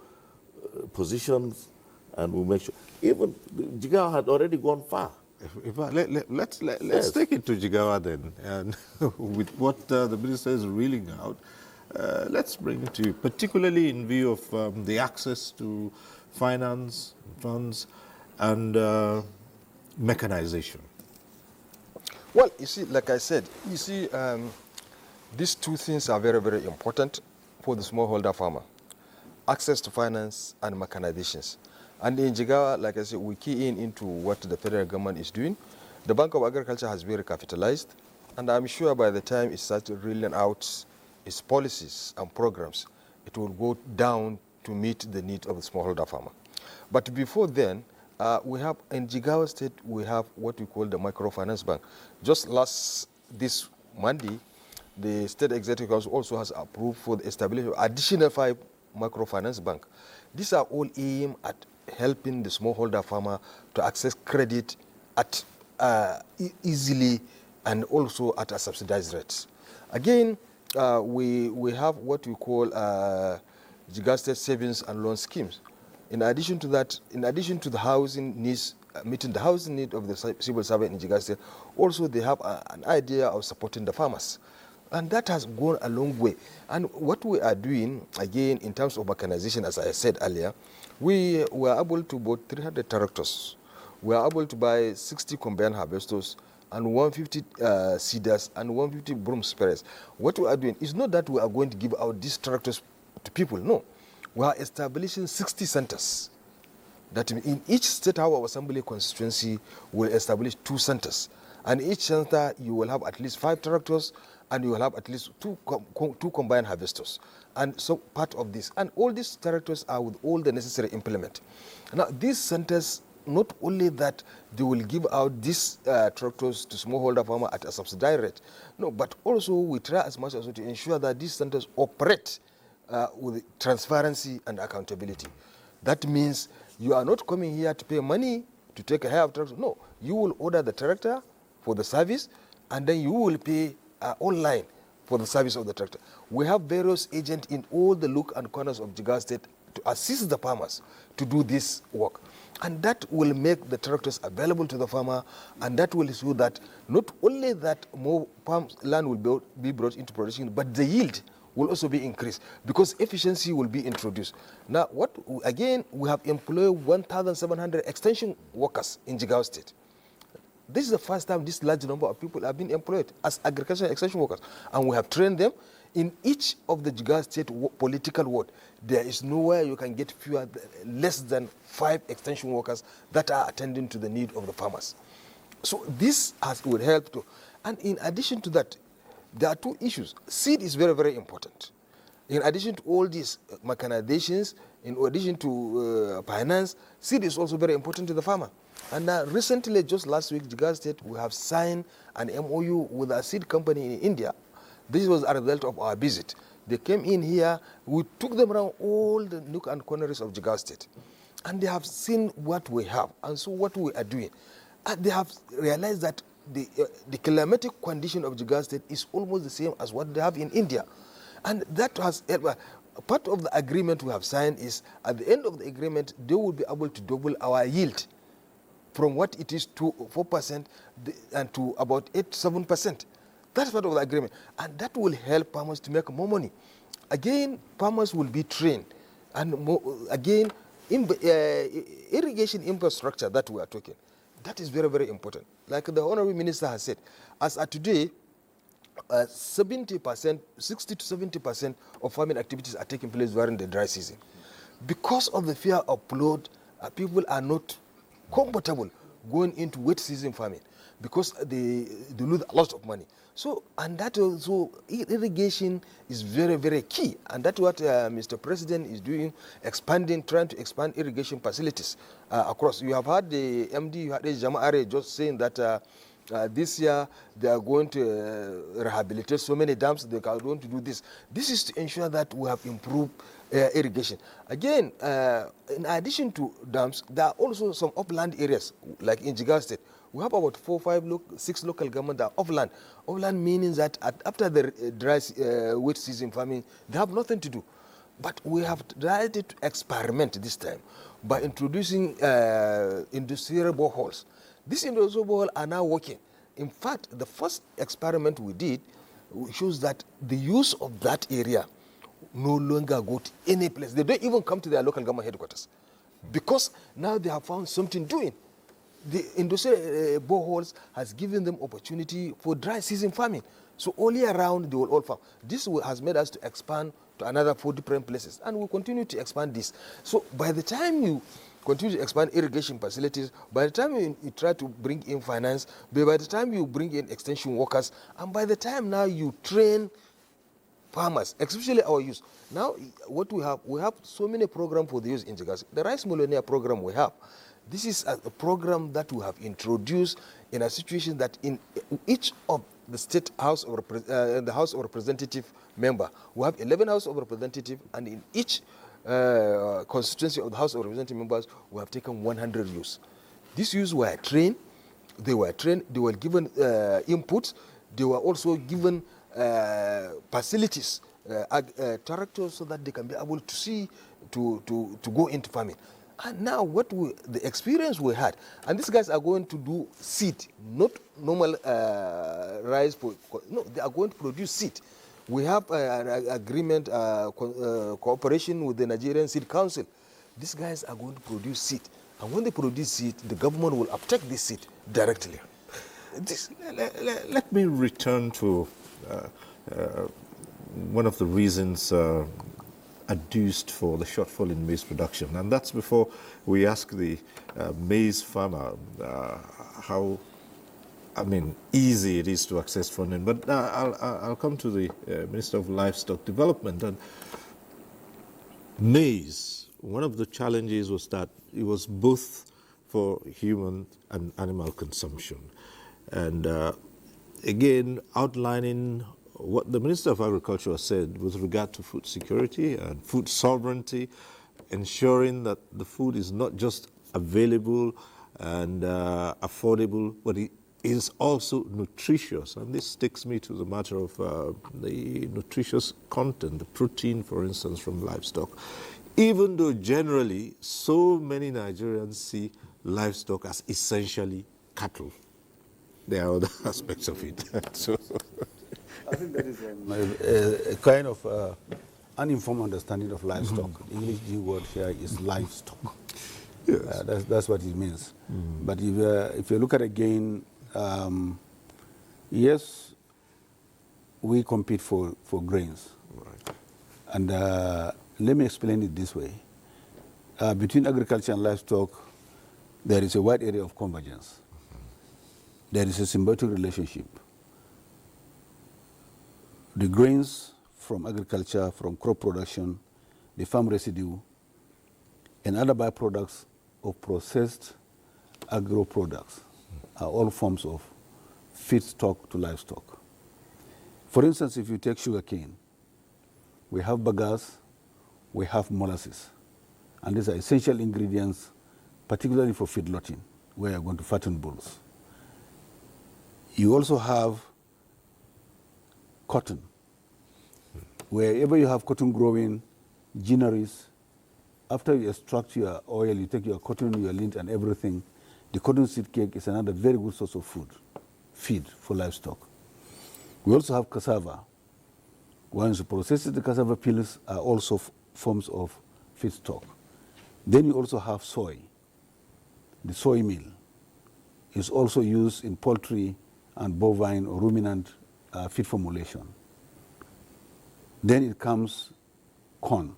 positions, and we'll make sure. Even Jigawa had already gone far. Let's take it to Jigawa then, and with what the minister is reeling out, let's bring it to you, particularly in view of the access to finance, funds, and mechanization. Well, you see, like I said, these two things are very, very important for the smallholder farmer. Access to finance and mechanizations. And in Jigawa, like I said, we key into what the federal government is doing. The Bank of Agriculture has been recapitalized, and I'm sure by the time it starts reeling out its policies and programs, it will go down to meet the needs of the smallholder farmer. But before then, we have, in Jigawa State, we have what we call the Microfinance Bank. Just this Monday, the State Executive Council also has approved for the establishment of additional 5 microfinance banks. These are all aimed at helping the smallholder farmer to access credit at easily and also at a subsidized rates. Again, we have what we call Jigawa State Savings and Loan Schemes. In addition to that, in addition to the housing needs, meeting the housing need of the civil servant in Jigawa State, also they have an idea of supporting the farmers. And that has gone a long way. And what we are doing, again, in terms of mechanization, as I said earlier, we were able to buy 300 tractors. We are able to buy 60 combine harvesters and 150 seeders and 150 broom sprayers. What we are doing is not that we are going to give out these tractors to people, no. We are establishing 60 centers. That in each state House of Assembly constituency will establish 2 centers. And each center you will have at least 5 tractors and you will have at least two combined harvesters. And so part of this. And all these tractors are with all the necessary implement. Now these centers, not only that they will give out these tractors to smallholder farmer at a subsidized rate, no, but also we try as much as possible to ensure that these centers operate with transparency and accountability. That means you are not coming here to pay money to take care of tractor. No, you will order the tractor for the service and then you will pay online for the service of the tractor. We have various agents in all the nook and corners of Jigawa State to assist the farmers to do this work. And that will make the tractors available to the farmer, and that will show that not only that more land will be brought into production, but the yield will also be increased because efficiency will be introduced. Now, again, we have employed 1,700 extension workers in Jigawa State. This is the first time this large number of people have been employed as agricultural extension workers, and we have trained them. In each of the Jigawa State political ward, there is nowhere you can get less than 5 extension workers that are attending to the need of the farmers. So this will help too. And in addition to that, there are 2 issues. Seed is very, very important. In addition to all these mechanizations, in addition to finance, seed is also very important to the farmer. And recently, just last week, Jigawa State, we have signed an MOU with a seed company in India. This was a result of our visit. They came in here, we took them around all the nook and corners of Jigawa State. And they have seen what we have, and so what we are doing. And they have realized that the climatic condition of Jigawa State is almost the same as what they have in India. And that has, part of the agreement we have signed is, at the end of the agreement, they will be able to double our yield from what it is to 4% and to about 7%. That's part of the agreement. And that will help farmers to make more money. Again, farmers will be trained. And again, irrigation infrastructure that we are talking, that is very, very important. Like the Honorable Minister has said, as of today, 70%, 60 to 70% of farming activities are taking place during the dry season. Because of the fear of flood, people are not comfortable going into wet season farming because they lose a lot of money. So, and that also, irrigation is very, very key. And that's what Mr. President is doing, trying to expand irrigation facilities across. You have had the MD, you had the Jama'are just saying that this year they are going to rehabilitate so many dams, they are going to do this. This is to ensure that we have improved irrigation. Again, in addition to dams, there are also some upland areas, like in Jigawa State. We have about 4, 5, 6 local governments that are offland. Offland meaning that after the dry wet season farming, they have nothing to do. But we have tried to experiment this time by introducing industrial boreholes. These industrial boreholes are now working. In fact, the first experiment we did shows that the use of that area no longer go to any place. They don't even come to their local government headquarters because now they have found something doing. The industrial boreholes has given them opportunity for dry season farming. So all year round, they will all farm. This has made us to expand to another 4 different places, and we'll continue to expand this. So by the time you continue to expand irrigation facilities, by the time you try to bring in finance, by the time you bring in extension workers, and by the time now you train farmers, especially our youth. Now, what we have so many programs for the youth in Jigawa. The Rice Millionaire program we have. This is a program that we have introduced in a situation that in each of the state house of the House of Representative member, we have 11 House of Representative, and in each constituency of the House of Representative members, we have taken 100 youths. These youths were trained, they were given inputs, they were also given facilities, tractors, so that they can be able to go into farming. And now the experience we had, and these guys are going to do seed, not normal rice. No, they are going to produce seed. We have an agreement, cooperation with the Nigerian Seed Council. These guys are going to produce seed. And when they produce seed, the government will uptake this seed directly. Let me return to one of the reasons adduced for the shortfall in maize production. And that's before we ask the maize farmer how, easy it is to access funding. But I'll come to the Minister of Livestock Development. And maize, one of the challenges was that it was both for human and animal consumption. And again, outlining what the Minister of Agriculture said with regard to food security and food sovereignty, ensuring that the food is not just available and affordable, but it is also nutritious. And this takes me to the matter of the nutritious content, the protein, for instance, from livestock. Even though generally so many Nigerians see livestock as essentially cattle, there are other aspects of it. So I think that is a kind of uninformed understanding of livestock. The English G word here is livestock. Yes. That's what it means. But if you look at it again, yes, we compete for grains. Right. And let me explain it this way. Between agriculture and livestock, there is a wide area of convergence. There is a symbiotic relationship. The grains from agriculture, from crop production, the farm residue, and other byproducts of processed agro products are all forms of feedstock to livestock. For instance, if you take sugarcane, we have bagasse, we have molasses, and these are essential ingredients, particularly for feedlotting, where you're going to fatten bulls. You also have cotton. Wherever you have cotton growing, ginneries, after you extract your oil, you take your cotton, your lint, and everything, the cotton seed cake is another very good source of feed for livestock. We also have cassava. Once you process it, the cassava peels are also forms of feedstock. Then you also have soy. The soy meal is also used in poultry and bovine or ruminant feed formulation. Then it comes corn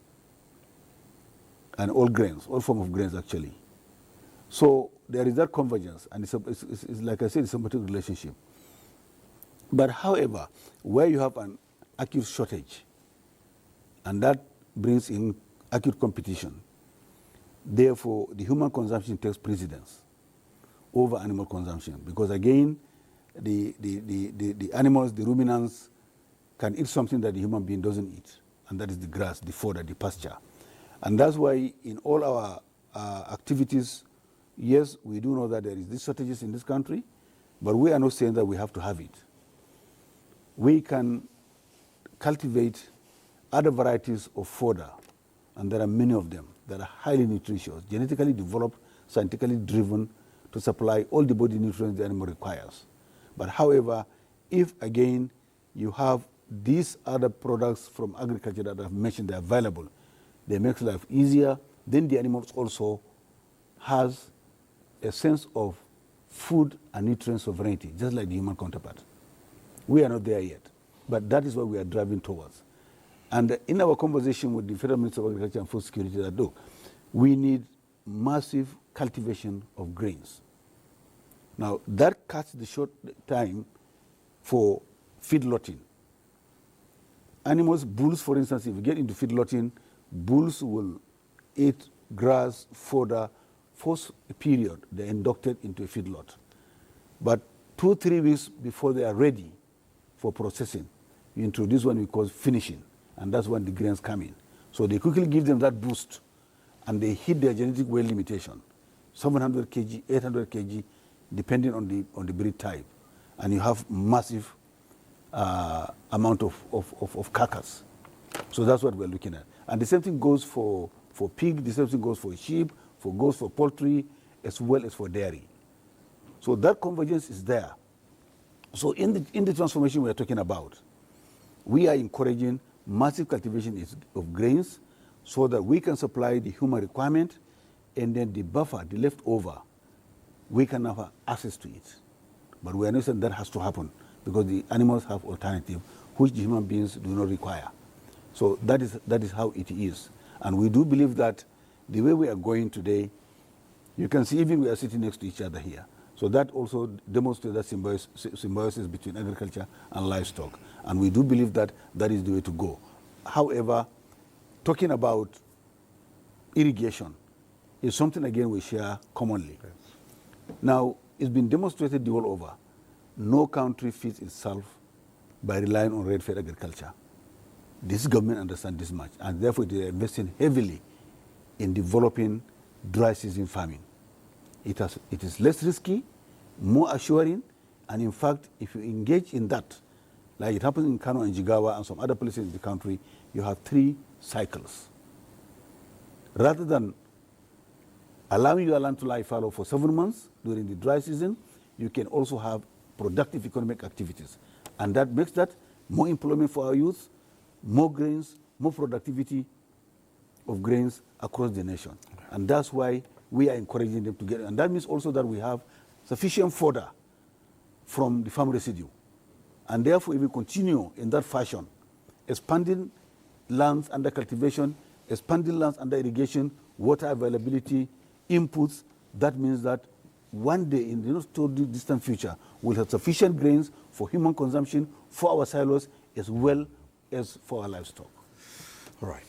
and all grains, all forms of grains actually. So there is that convergence, and it's like I said, it's a symbiotic relationship. But however, where you have an acute shortage, and that brings in acute competition, therefore the human consumption takes precedence over animal consumption, because again, the animals, the ruminants, can eat something that the human being doesn't eat, and that is the grass, the fodder, the pasture. And that's why in all our activities, yes, we do know that there is these shortages in this country, but we are not saying that we have to have it. We can cultivate other varieties of fodder, and there are many of them that are highly nutritious, genetically developed, scientifically driven to supply all the body nutrients the animal requires. But however, if again you have these other products from agriculture that I've mentioned, they're available, they make life easier, then the animals also has a sense of food and nutrient sovereignty, just like the human counterpart. We are not there yet, but that is what we are driving towards. And in our conversation with the Federal Minister of Agriculture and Food Security, that look, we need massive cultivation of grains. Now, that cuts the short time for feedlotting. Animals, bulls, for instance, if you get into feedlotting, bulls will eat grass, fodder, for a period, they're inducted into a feedlot. But 2-3 weeks before they are ready for processing, you introduce what we call finishing, and that's when the grains come in. So they quickly give them that boost, and they hit their genetic weight limitation, 700 kg, 800 kg, depending on the breed type. And you have massive amount of carcass. So that's what we're looking at. And the same thing goes for pig, the same thing goes for sheep, goes for poultry as well as for dairy. So that convergence is there. So in the transformation we are talking about, we are encouraging massive cultivation of grains so that we can supply the human requirement, and then the buffer, the leftover, we can have access to it. But we understand that has to happen because the animals have alternative, which the human beings do not require. So that is how it is. And we do believe that the way we are going today, you can see even we are sitting next to each other here. So that also demonstrates that symbiosis between agriculture and livestock. And we do believe that that is the way to go. However, talking about irrigation is something, again, we share commonly. Yes. Now, it's been demonstrated the world over. No country feeds itself by relying on red-fed agriculture. This government understands this much, and therefore they are investing heavily in developing dry season farming. It is less risky, more assuring, and in fact, if you engage in that, like it happens in Kano and Jigawa and some other places in the country, you have 3 cycles. Rather than allowing your land to lie fallow for 7 months during the dry season, you can also have productive economic activities. And that makes that more employment for our youth, more grains, more productivity of grains across the nation. And that's why we are encouraging them to get it. And that means also that we have sufficient fodder from the farm residue. And therefore, if we continue in that fashion, expanding lands under cultivation, expanding lands under irrigation, water availability, inputs, that means that one day in the not too distant future, we'll have sufficient grains for human consumption, for our silos, as well as for our livestock. All right.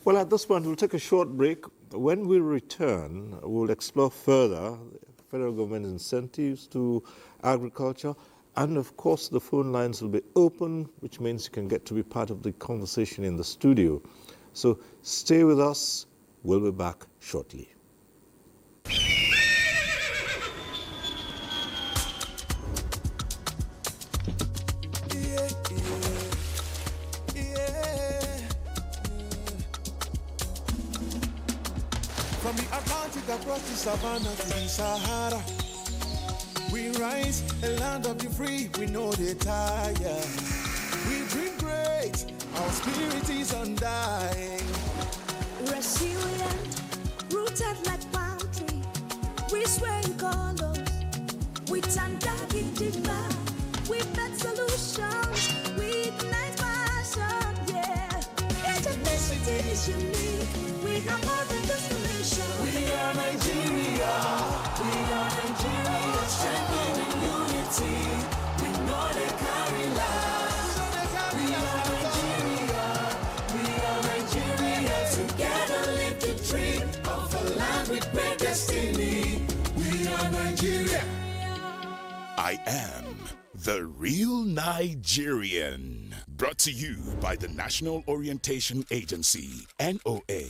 Well, at this point, we'll take a short break. When we return, we'll explore further federal government incentives to agriculture. And of course, the phone lines will be open, which means you can get to be part of the conversation in the studio. So stay with us. We'll be back shortly. From the Atlantic across the savannah to the Sahara, we rise, a land of the free, we know they tire. We dream great, our spirit is undying. Resilient, rooted like palm tree, we sway in colors, with undying demand. We bet solutions, we ignite passion, yeah. Ethnicity is unique, we are more than just a nation. We are Nigeria, we are Nigeria, strengthening unity. We know they carry lives. We are Nigeria, together live the dream of a land with great destiny. We are Nigeria. I am the real Nigerian. Brought to you by the National Orientation Agency, NOA.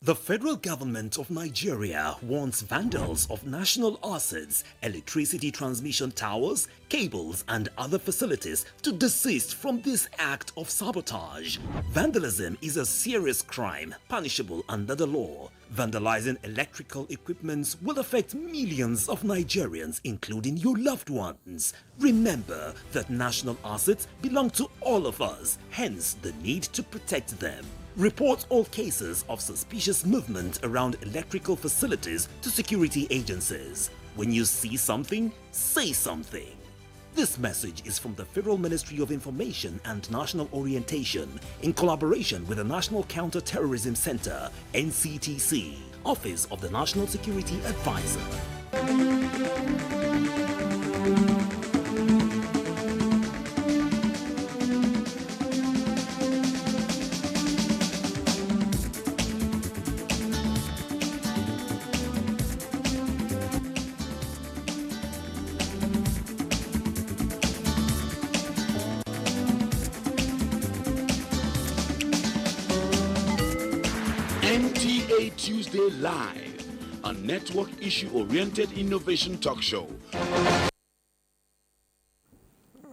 The federal government of Nigeria warns vandals of national assets, electricity transmission towers, cables, and other facilities to desist from this act of sabotage. Vandalism is a serious crime punishable under the law. Vandalizing electrical equipments will affect millions of Nigerians, including your loved ones. Remember that national assets belong to all of us, hence the need to protect them. Report all cases of suspicious movement around electrical facilities to security agencies. When you see something, say something. This message is from the Federal Ministry of Information and National Orientation in collaboration with the National Counter-Terrorism Center, NCTC, Office of the National Security Advisor. NTA Tuesday Live, a network issue-oriented innovation talk show.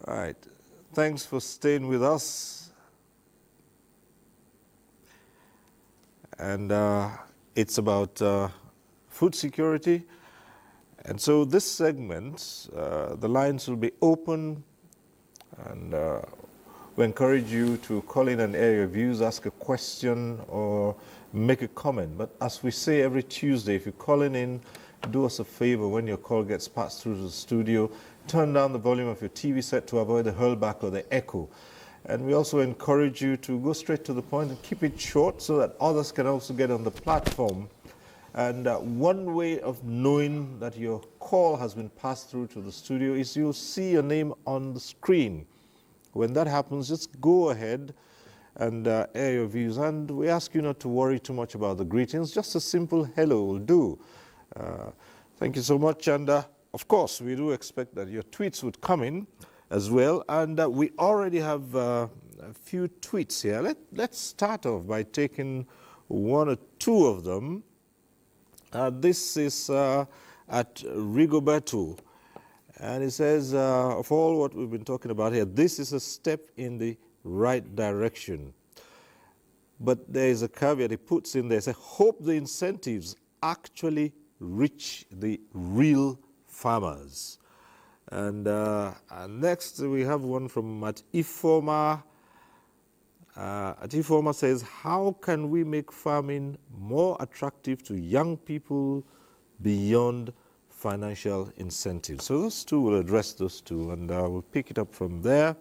All right. Thanks for staying with us. And It's about food security. And so this segment, the lines will be open, and we encourage you to call in and air your views, ask a question, or make a comment. But as we say every Tuesday, if you're calling in, do us a favor. When your call gets passed through to the studio, turn down the volume of your TV set to avoid the hurlback or the echo. And we also encourage you to go straight to the point and keep it short so that others can also get on the platform. And one way of knowing that your call has been passed through to the studio is you'll see your name on the screen. When that happens, just go ahead and air your views. And we ask you not to worry too much about the greetings. Just a simple hello will do. Thank you so much. And of course, we do expect that your tweets would come in as well. And we already have a few tweets here. Let's start off by taking one or two of them. This is at Rigoberto, and it says, of all what we've been talking about here, this is a step in the right direction. But there is a caveat he puts in there. He says, hope the incentives actually reach the real farmers. And next we have one from Matt Ifoma. Atifoma says, how can we make farming more attractive to young people beyond financial incentives? So those two will address those two, and we'll pick it up from there.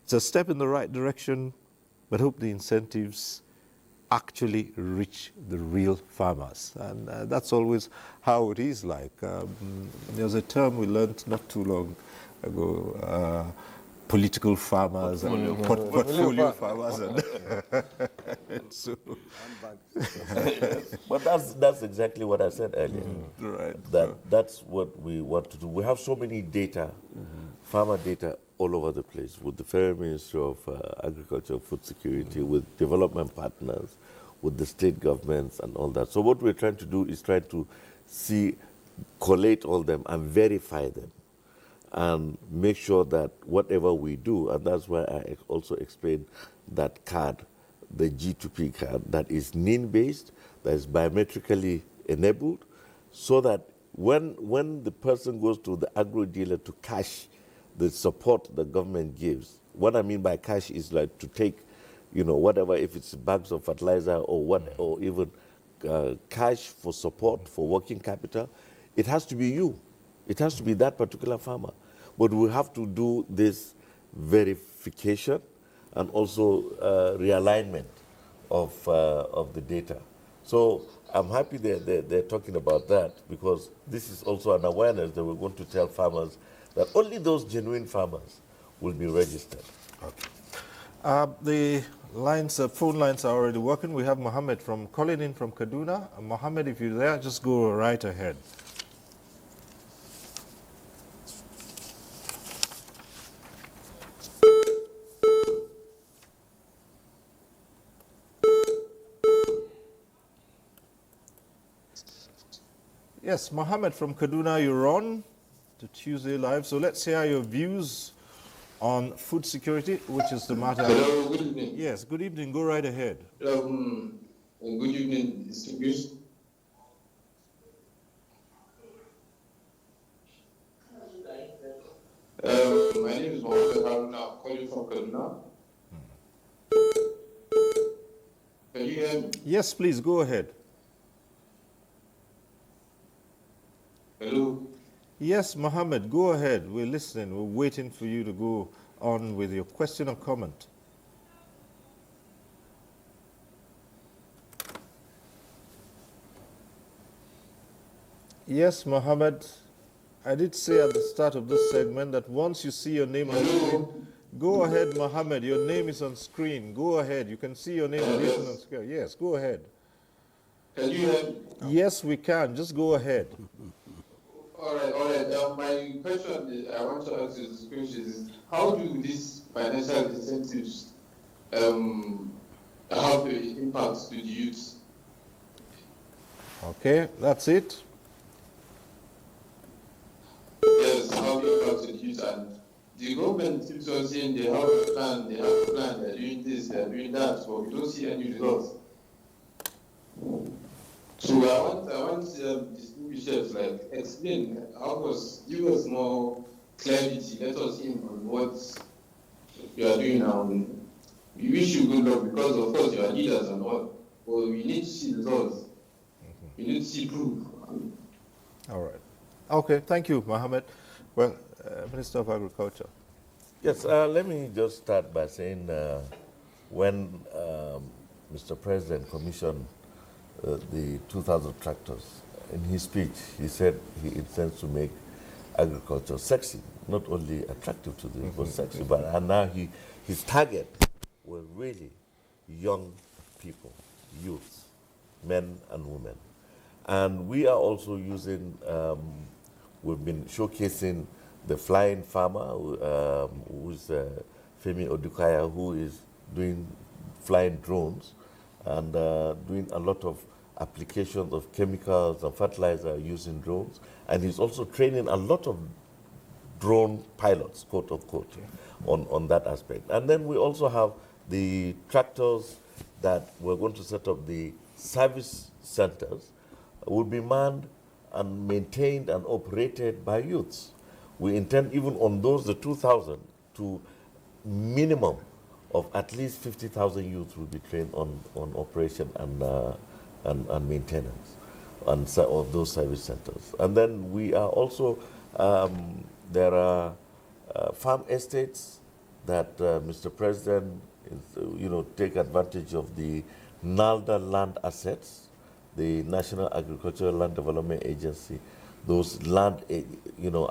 It's a step in the right direction, but hope the incentives actually reach the real farmers. And that's always how it is like. There's a term we learned not too long ago, political farmers and portfolio farmers. And so. But that's exactly what I said earlier. Right. That's what we want to do. We have so many data, farmer data all over the place, with the Federal Ministry of Agriculture and Food Security, with development partners, with the state governments and all that. So what we're trying to do is try to collate all them and verify them, and make sure that whatever we do, and that's why I also explained that card, the G2P card, that is NIN-based, that is biometrically enabled, so that when the person goes to the agro dealer to cash the support the government gives, what I mean by cash is like to take, whatever, if it's bags of fertilizer or even cash for support for working capital, it has to be you. It has to be that particular farmer. But we have to do this verification and also realignment of the data. So I'm happy they're talking about that, because this is also an awareness that we're going to tell farmers that only those genuine farmers will be registered. Okay. The phone lines are already working. We have Mohammed calling in from Kaduna. Mohammed, if you're there, just go right ahead. Yes, Mohammed from Kaduna, you're on to Tuesday Live. So let's hear your views on food security, which is the matter. Hello, good evening. Yes, good evening. Go right ahead. Good evening, distinguished. My name is Mohammed Haruna. I'm calling from Kaduna. Can you hear me? Yes, please, go ahead. Hello? Yes, Mohammed, go ahead. We're listening. We're waiting for you to go on with your question or comment. Yes, Mohammed, I did say at the start of this segment that once you see your name on screen, go ahead, Mohammed. Your name is on screen. Go ahead. You can see your name on screen. Yes, go ahead. Can you hear me? Yes, we can. Just go ahead. All right. My question I want to ask you this question is, how do these financial incentives have the impact to the youth? Okay, that's it. Yes, how do it impact to the youth? And the government keeps on saying they have a plan, they're doing this, they're doing that, but we don't see any results. So I want distinguishers like explain, help us, give us more clarity. Let us in on what you are doing now. We wish you good luck because of course you are leaders and all, but we need to see results. We need to see proof. All right. Okay, thank you, Mohammed. Well, Minister of Agriculture. Yes, let me just start by saying when Mr. President commissioned the 2,000 tractors, in his speech, he said he intends to make agriculture sexy, not only attractive to them, but sexy. But and now his target were really young people, youths, men and women. And we are also using, we've been showcasing the flying farmer, who is Femi Odukaya, who is doing flying drones and doing a lot of applications of chemicals and fertilizer using drones. And he's also training a lot of drone pilots, quote unquote, on that aspect. And then we also have the tractors that we're going to set up, the service centers, will be manned and maintained and operated by youths. We intend even on those, the 2,000, to minimum of at least 50,000 youths will be trained on operation and maintenance of those service centers. And then we are also, there are farm estates that Mr. President is, take advantage of the NALDA land assets, the National Agricultural Land Development Agency, those land,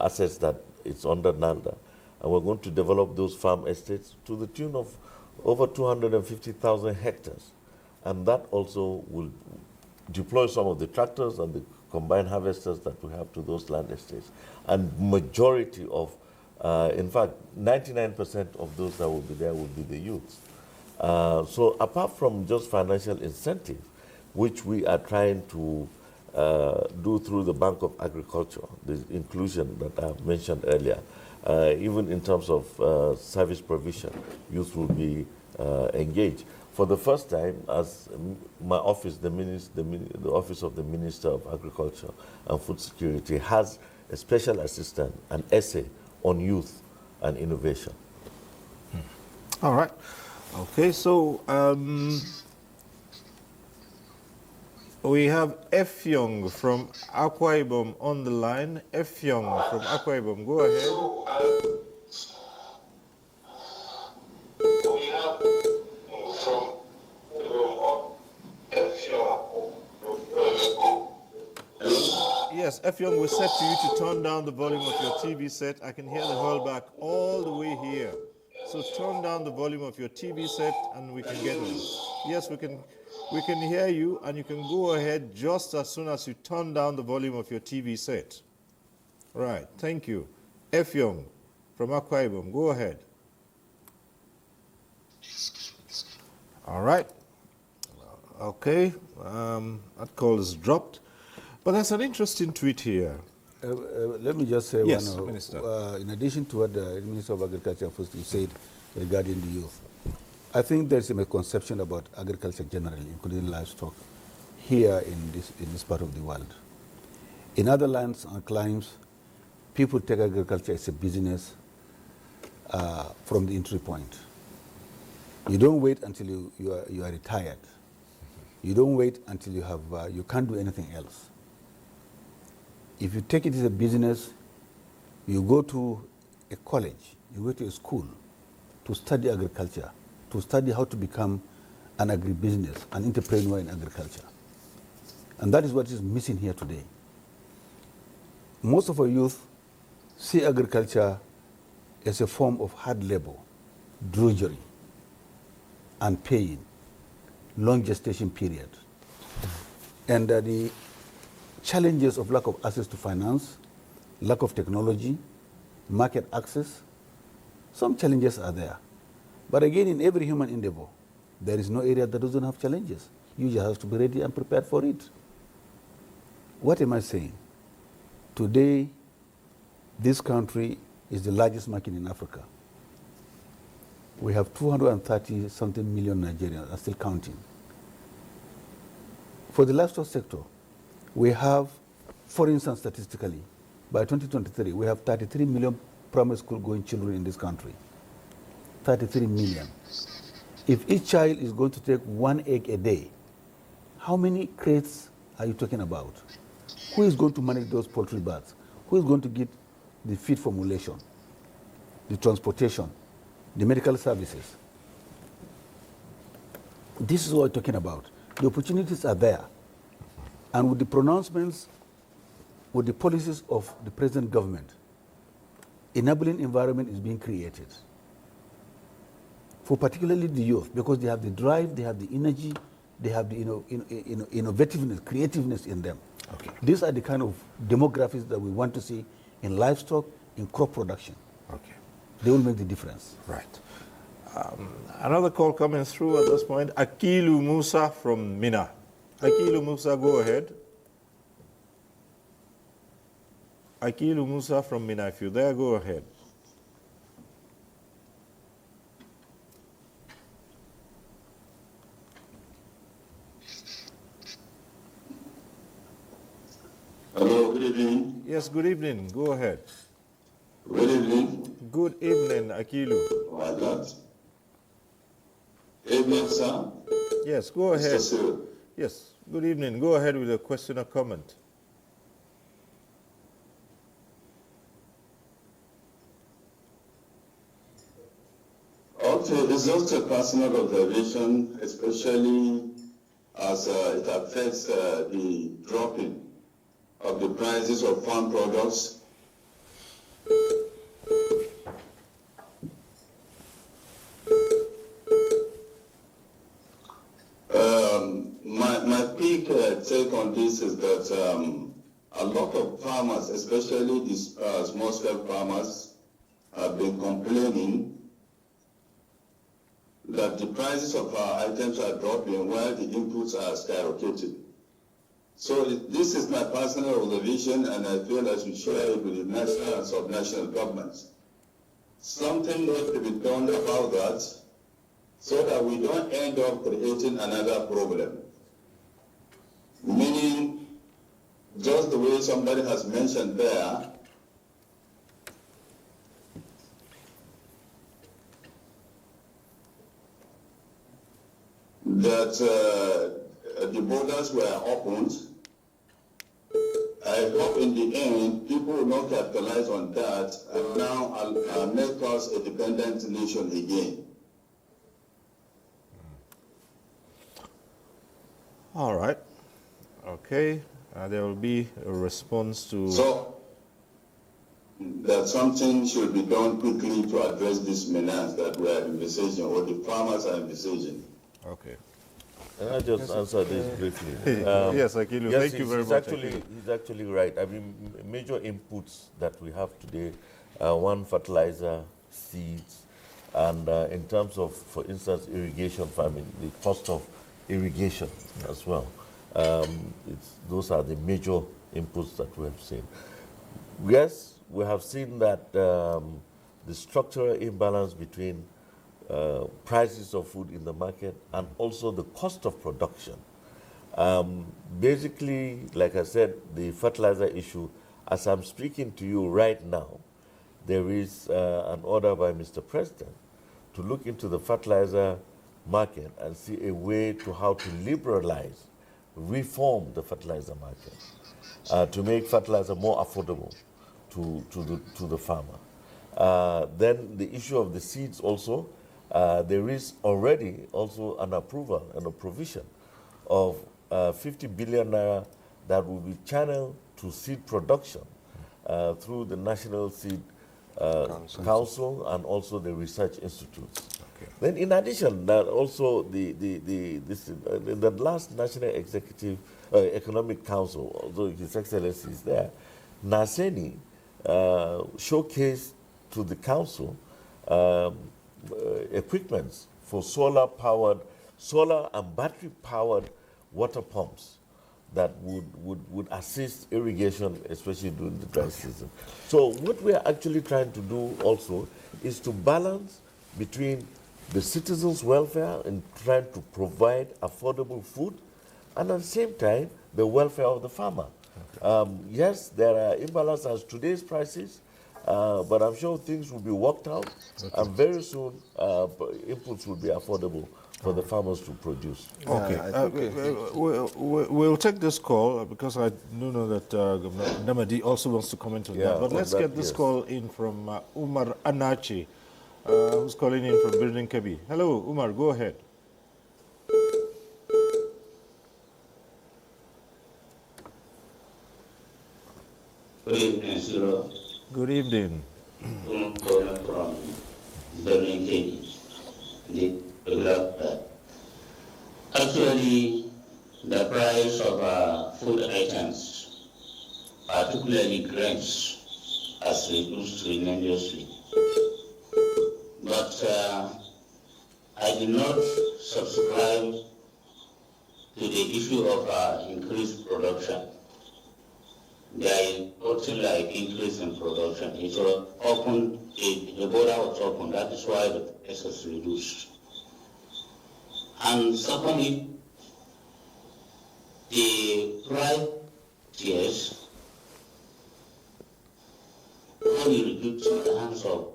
assets that it's under NALDA. And we're going to develop those farm estates to the tune of over 250,000 hectares. And that also will deploy some of the tractors and the combined harvesters that we have to those land estates. And majority of, in fact, 99% of those that will be there will be the youths. So apart from just financial incentive, which we are trying to do through the Bank of Agriculture, the inclusion that I mentioned earlier, even in terms of service provision, youth will be engaged. For the first time, as my office, the Office of the Minister of Agriculture and Food Security, has a special assistant, an essay on youth and innovation. All right. Okay, so we have Efyong from Akwa Ibom on the line. Efyong from Akwa Ibom, go ahead. Yes, Efyong, we said to you to turn down the volume of your TV set. I can hear the hurlback all the way here. So turn down the volume of your TV set and we can get on. Yes, we can hear you, and you can go ahead just as soon as you turn down the volume of your TV set. Right, thank you. Efyong from Akwa Ibom, go ahead. All right. Okay, that call is dropped. But there's an interesting tweet here. Let me just say yes, one. Minister. In addition to what the Minister of Agriculture and Food said regarding the youth, I think there's a misconception about agriculture generally, including livestock, here in this part of the world. In other lands and climes, people take agriculture as a business from the entry point. You don't wait until you are retired. You don't wait until you have you can't do anything else. If you take it as a business, you go to a college, you go to a school to study agriculture, to study how to become an agribusiness, an entrepreneur in agriculture. And that is what is missing here today. Most of our youth see agriculture as a form of hard labor, drudgery, and pain, long gestation period. And the challenges of lack of access to finance, lack of technology, market access, some challenges are there. But again, in every human endeavor, there is no area that doesn't have challenges. You just have to be ready and prepared for it. What am I saying? Today, this country is the largest market in Africa. We have 230-something million Nigerians, are still counting. For the livestock sector, We have, for instance, statistically, by 2023, we have 33 million primary school going children in this country. 33 million. If each child is going to take 1 egg a day, how many crates are you talking about? Who is going to manage those poultry birds? Who is going to get the feed formulation, the transportation, the medical services? This is what we're talking about. The opportunities are there. And with the pronouncements, with the policies of the present government, enabling environment is being created. For particularly the youth, because they have the drive, they have the energy, they have the innovativeness, creativeness in them. Okay. These are the kind of demographics that we want to see in livestock, in crop production. Okay. They will make the difference. Right. Another call coming through at this point. Akilu Musa from Mina. Akilu Musa, go ahead. Akilu Musa from Mina, if you're there, go ahead. Hello, good evening. Yes, good evening. Go ahead. Good evening. Good evening, Akilu. Oh my God. Evening, sir. Yes, go ahead. Mr. Cyril. Yes, good evening. Go ahead with a question or comment. Okay, it's just a personal observation, especially as it affects the dropping of the prices of farm products. My quick take on this is that a lot of farmers, especially these small-scale farmers, have been complaining that the prices of our items are dropping while the inputs are skyrocketing. So this is my personal observation, and I feel I should share it with the national and subnational governments. Something needs to be done about that so that we don't end up creating another problem. Meaning, just the way somebody has mentioned there, that the borders were opened. I hope in the end, people will not capitalize on that and now make us a dependent nation again. All right. Okay. There will be a response to... So, that something should be done quickly to address this menace that we are envisaging, or the farmers are envisaging. Okay. Can I just answer this briefly? Yes, Akilu, thank you very much. He's actually right. I mean, major inputs that we have today, one, fertilizer, seeds, and in terms of, for instance, irrigation farming, the cost of irrigation as well. Those are the major inputs that we have seen. Yes, we have seen that the structural imbalance between prices of food in the market and also the cost of production. Basically, like I said, the fertilizer issue, as I'm speaking to you right now, there is an order by Mr. President to look into the fertilizer market and see a way to how to liberalize, reform the fertilizer market, to make fertilizer more affordable to the farmer. Then the issue of the seeds also, there is already also an approval and a provision of 50 billion naira that will be channeled to seed production through the National Seed Council and also the research institutes. Okay. Then in addition, that also the last National Executive Economic Council, although His Excellency is there, Naseni showcased to the council equipments for solar and battery-powered water pumps that would assist irrigation, especially during the dry season. So what we are actually trying to do also is to balance between the citizens' welfare and trying to provide affordable food, and at the same time the welfare of the farmer. Yes, there are imbalances as today's prices, but I'm sure things will be worked out, and very soon inputs will be affordable for the farmers to produce. Okay, we'll take this call because I do know that Governor Namadi also wants to comment on that. But let's get this call in from Umar Anachi, who's calling in from Building Kebi. Hello, Umar, go ahead. Good evening, sir. Good evening. I'm calling from Building Kebi. Actually, the price of food items, particularly grains, has reduced tremendously. But I did not subscribe to the issue of increased production. There is nothing like increase in production. It was open, the border was open, that is why the price has reduced. And secondly, the price tiers only reduced in the hands of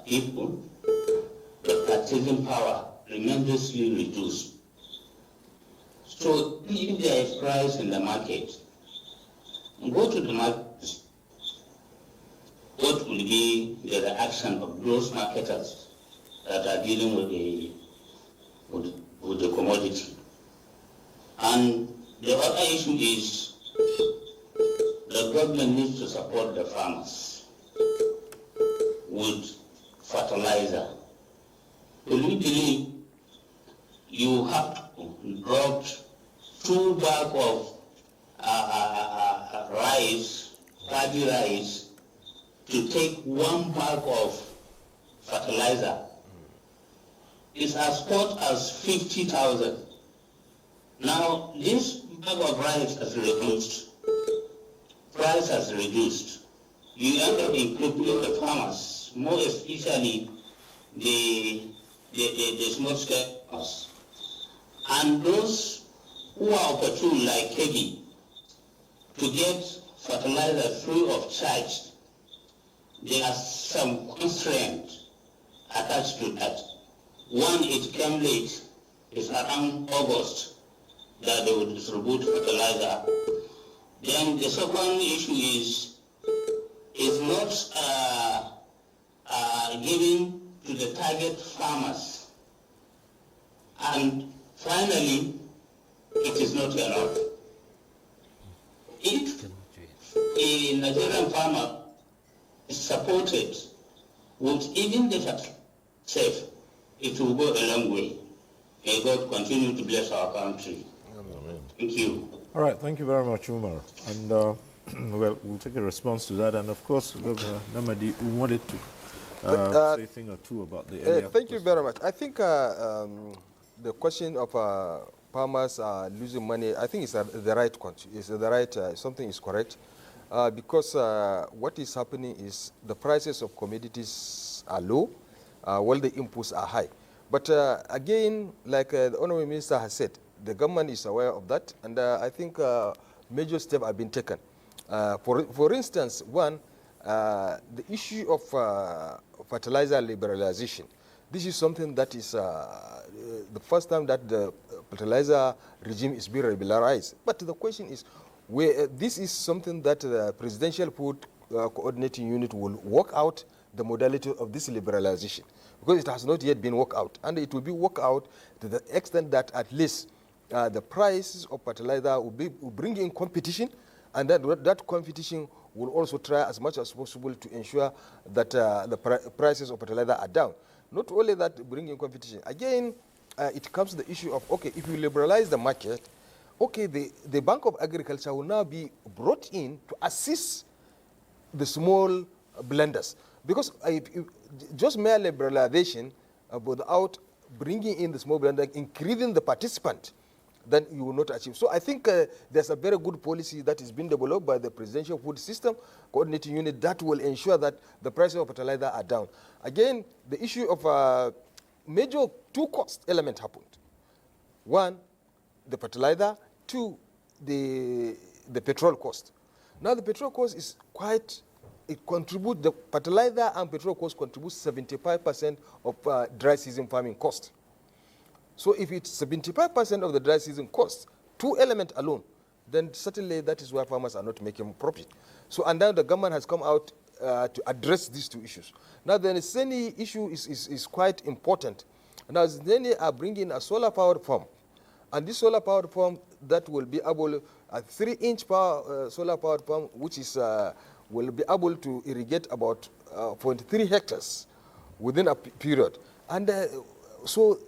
people, the purchasing power tremendously reduced. So if there is price in the market, go to the market, what will be the reaction of those marketers that are dealing with the commodity? And the other issue is the government needs to support the farmers with fertilizer. To believe you have to drop 2 bags of rice, paddy rice, to take 1 bag of fertilizer. It's as much as 50,000. Now, this bag of rice has reduced. Price has reduced. You end up including the farmers, more especially the small-scale farmers. And those who are opportune, like Kebi, to get fertilizer free of charge, there are some constraints attached to that. One, it came late. It's around August that they will distribute fertilizer. Then the second issue is not given to the target farmers. And finally, it is not enough. If a Nigerian farmer is supported with even the safe, it will go a long way. May God continue to bless our country. Amen. Thank you. All right, thank you very much, Umar. And well, we'll take a response to that. And of course, Governor Namadi wanted to say a thing or two about the area. Thank you very much. I think the question of farmers losing money, I think it's the right question. It's the right, something is correct. Because what is happening is the prices of commodities are low, while the inputs are high. But again, like the Honorable Minister has said, the government is aware of that, and I think major steps have been taken. For instance, one, the issue of fertilizer liberalization. This is something that is the first time that the fertilizer regime is being regularized. But the question is, this is something that the Presidential Food Coordinating Unit will work out the modality of this liberalization, because it has not yet been worked out, and it will be worked out to the extent that at least the prices of fertilizer will bring in competition, and that competition will also try as much as possible to ensure that the prices of fertilizer are down. Not only that, bringing competition. Again, it comes to the issue of, okay, if you liberalize the market, okay, the Bank of Agriculture will now be brought in to assist the small blenders. Because just mere liberalization without bringing in the small blender, increasing the participant, then you will not achieve. So I think there's a very good policy that is being developed by the Presidential Food System Coordinating Unit that will ensure that the prices of fertilizer are down. Again, the issue of major two cost element happened. One, the fertilizer to the petrol cost. Now the petrol cost is quite, the fertilizer and petrol cost contributes 75% of dry season farming cost. So if it's 75% of the dry season cost, 2 elements alone, then certainly that is where farmers are not making profit. So, and now the government has come out to address these 2 issues. Now the Seni issue is quite important. Now Seni are bringing a solar powered farm, and this solar powered farm that will be able, a 3-inch solar powered farm, which is will be able to irrigate about 0.3 hectares within a period. And so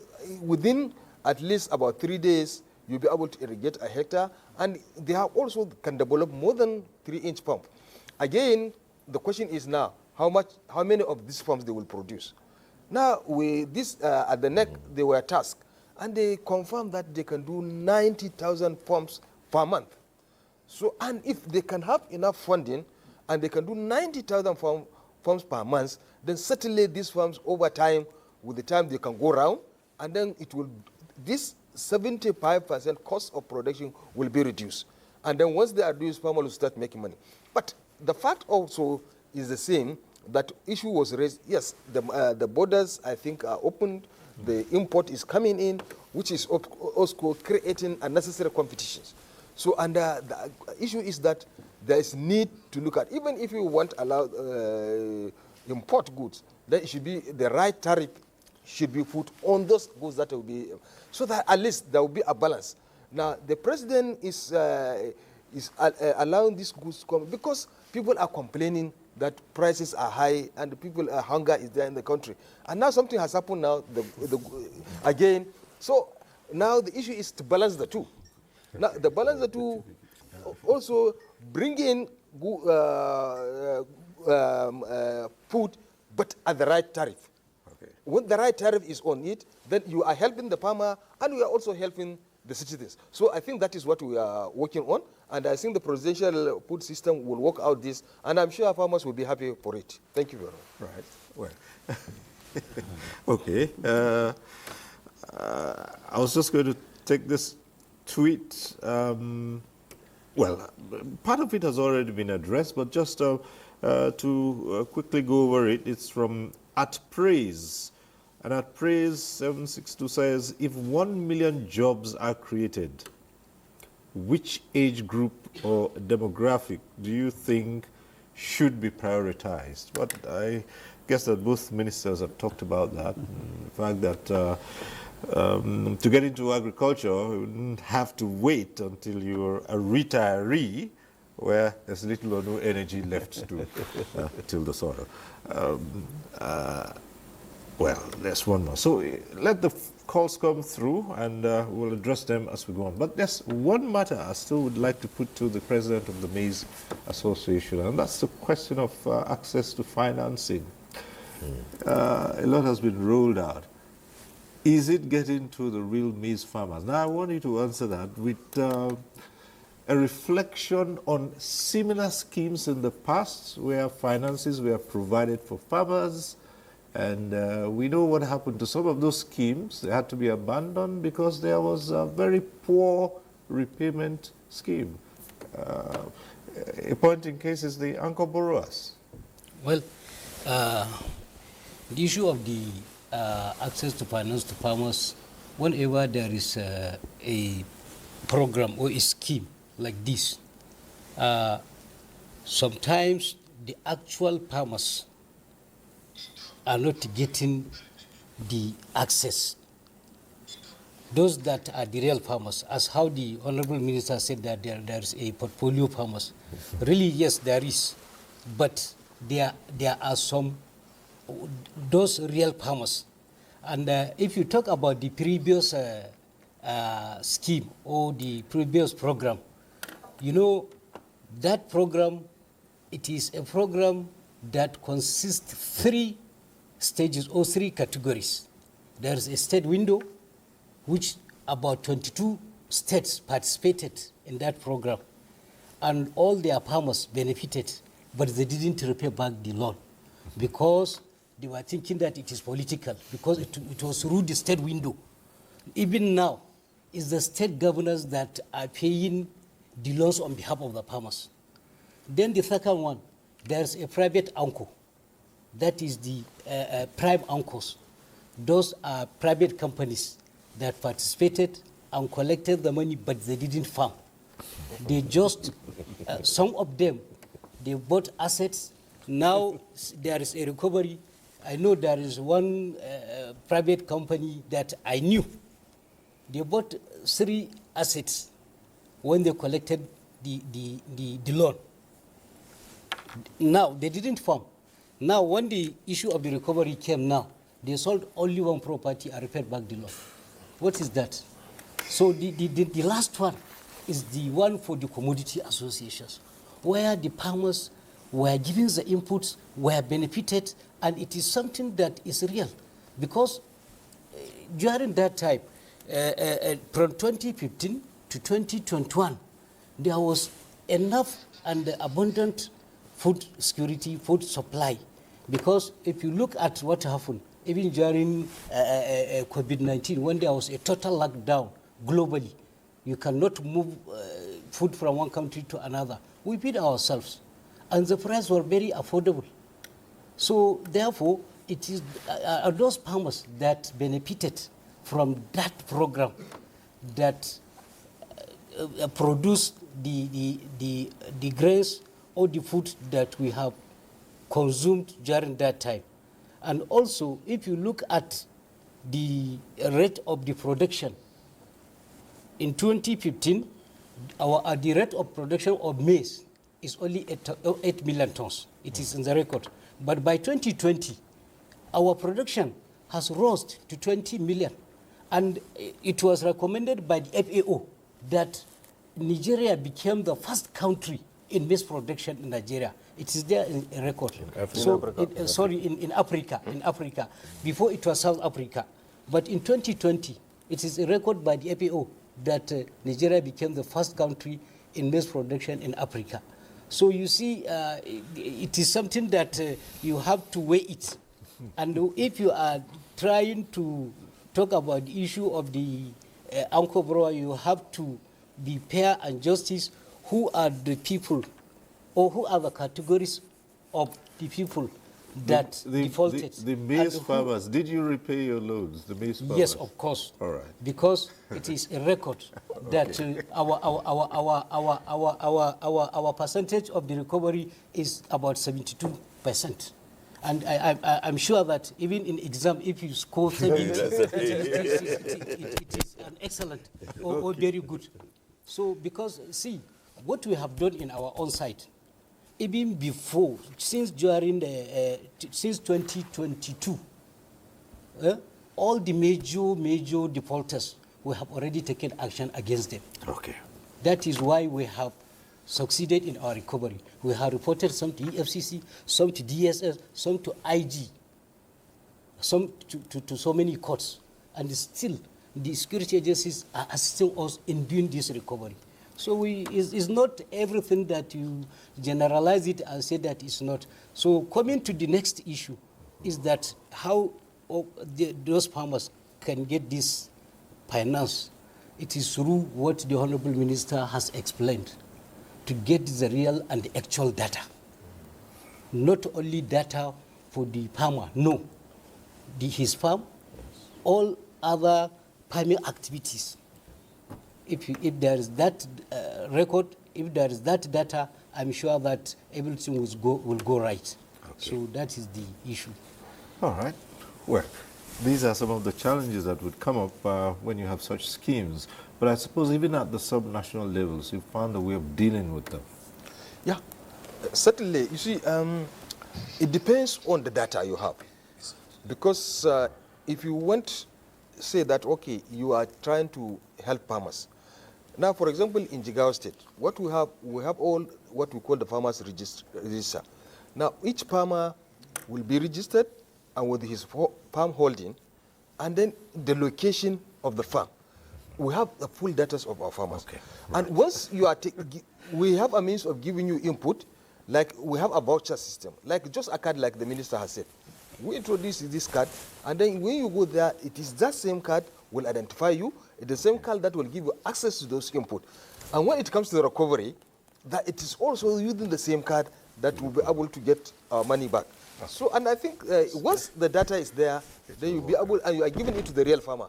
within at least about 3 days, you'll be able to irrigate a hectare, and they have also can develop more than 3-inch pump. Again, the question is now, how many of these pumps they will produce? Now, with this at the neck, they were tasked, and they confirmed that they can do 90,000 pumps per month. So, and if they can have enough funding, and they can do 90,000 pumps per month, then certainly these farms over time, with the time they can go around, and then it will, this 75% cost of production will be reduced. And then once they are reduced, farmers will start making money. But the fact also is the same, that issue was raised, yes, the borders, I think, are opened, the import is coming in, which is also creating unnecessary competitions. So, and the issue is that there is need to look at, even if you want to allow import goods, then it should be the right tariff should be put on those goods that will be, so that at least there will be a balance. Now, the president is allowing these goods to come because people are complaining that prices are high and people hunger is there in the country. And now something has happened now, again. So now the issue is to balance the 2. Now, the balance the 2 also bring in food, but at the right tariff. Okay. When the right tariff is on it, then you are helping the farmer, and we are also helping the citizens. So I think that is what we are working on, and I think the presidential food system will work out this, and I'm sure farmers will be happy for it. Thank you very much. Right. Well, okay. I was just going to take this tweet. Well, part of it has already been addressed, but just to quickly go over it, it's from @praise. And @praise 762 says, if 1 million jobs are created, which age group or demographic do you think should be prioritized? But I guess that both ministers have talked about that. The fact that to get into agriculture, you wouldn't have to wait until you're a retiree, where there's little or no energy left to till the soil. Well, there's one more. So let the calls come through, and we'll address them as we go on. But there's one matter I still would like to put to the president of the Maize Association, and that's the question of access to financing. A lot has been rolled out. Is it getting to the real maize farmers? Now, I want you to answer that with a reflection on similar schemes in the past where finances were provided for farmers, and we know what happened to some of those schemes. They had to be abandoned because there was a very poor repayment scheme. A point in case is the anchor borrowers. Well, the issue of the access to finance to farmers, whenever there is a program or a scheme like this, sometimes the actual farmers are not getting the access. Those that are the real farmers, as how the Honorable Minister said that there is a portfolio farmers. Really, yes, there is. But there are some, those real farmers. And if you talk about the previous scheme or the previous program, you know, that program, it is a program that consists 3 stages or 3 categories. There's a state window, which about 22 states participated in that program, and all their farmers benefited, but they didn't repay back the loan because they were thinking that it is political, because it was through the state window. Even now, it's the state governors that are paying the loans on behalf of the farmers. Then the second one, there's a private anchor. That is the prime anchors. Those are private companies that participated and collected the money, but they didn't farm. They just, some of them, they bought assets. Now there is a recovery. I know there is one private company that I knew. They bought 3 assets when they collected the loan. Now, they didn't farm. Now, when the issue of the recovery came now, they sold only one property and repaid back the loan. What is that? So the last one is the one for the commodity associations, where the farmers were giving the inputs, were benefited, and it is something that is real. Because during that time, from 2015 to 2021, there was enough and abundant food security, food supply. Because if you look at what happened, even during COVID-19, when there was a total lockdown globally, you cannot move food from one country to another. We feed ourselves, and the prices were very affordable. So therefore, it is those farmers that benefited from that program that produced the grains or the food that we have consumed during that time. And also, if you look at the rate of the production, in 2015, the rate of production of maize is only 8 million tons. It is in the record. But by 2020, our production has rose to 20 million. And it was recommended by the FAO that Nigeria became the first country in maize production in Nigeria. It is there in a record. In Africa. Before it was South Africa. But in 2020, it is a record by the FAO that Nigeria became the first country in maize production in Africa. So you see, it is something that you have to weigh it. And if you are trying to talk about the issue of the anchor grower, you have to be fair and justice. Who are the people, or who are the categories of the people that defaulted? The maize farmers, did you repay your loans, the maize farmers? Yes, of course. All right. Because it is a record that our percentage of the recovery is about 72%. And I'm sure that even in exam, if you score 70, it is an excellent or very good. So, because, see, what we have done in our own side, even before, since 2022, all the major defaulters, we have already taken action against them. Okay. That is why we have succeeded in our recovery. We have reported some to EFCC, some to DSS, some to IG, some to so many courts. And still, the security agencies are assisting us in doing this recovery. So it's not everything that you generalize it and say that it's not. So coming to the next issue is that how those farmers can get this finance. It is through what the Honorable Minister has explained, to get the real and the actual data. Not only data for the farmer, no. His farm, all other farming activities. If there is that record, if there is that data, I'm sure that everything will go right. Okay. So that is the issue. All right. Well, these are some of the challenges that would come up when you have such schemes. But I suppose even at the sub-national levels, you've found a way of dealing with them. Yeah, certainly. You see, it depends on the data you have. Because if you want, say that, okay, you are trying to help farmers. Now, for example, in Jigawa State, what we have all what we call the farmers register. Now, each farmer will be registered and with his farm holding, and then the location of the farm. We have the full data of our farmers. Okay. And once you are, we have a means of giving you input, like we have a voucher system, like just a card like the minister has said. We introduce this card, and then when you go there, it is that same card will identify you, It's the same card that will give you access to those input. And when it comes to the recovery, that it is also using the same card that will be able to get our money back. So, and I think once the data is there, then you'll be able, and you are giving it to the real farmer.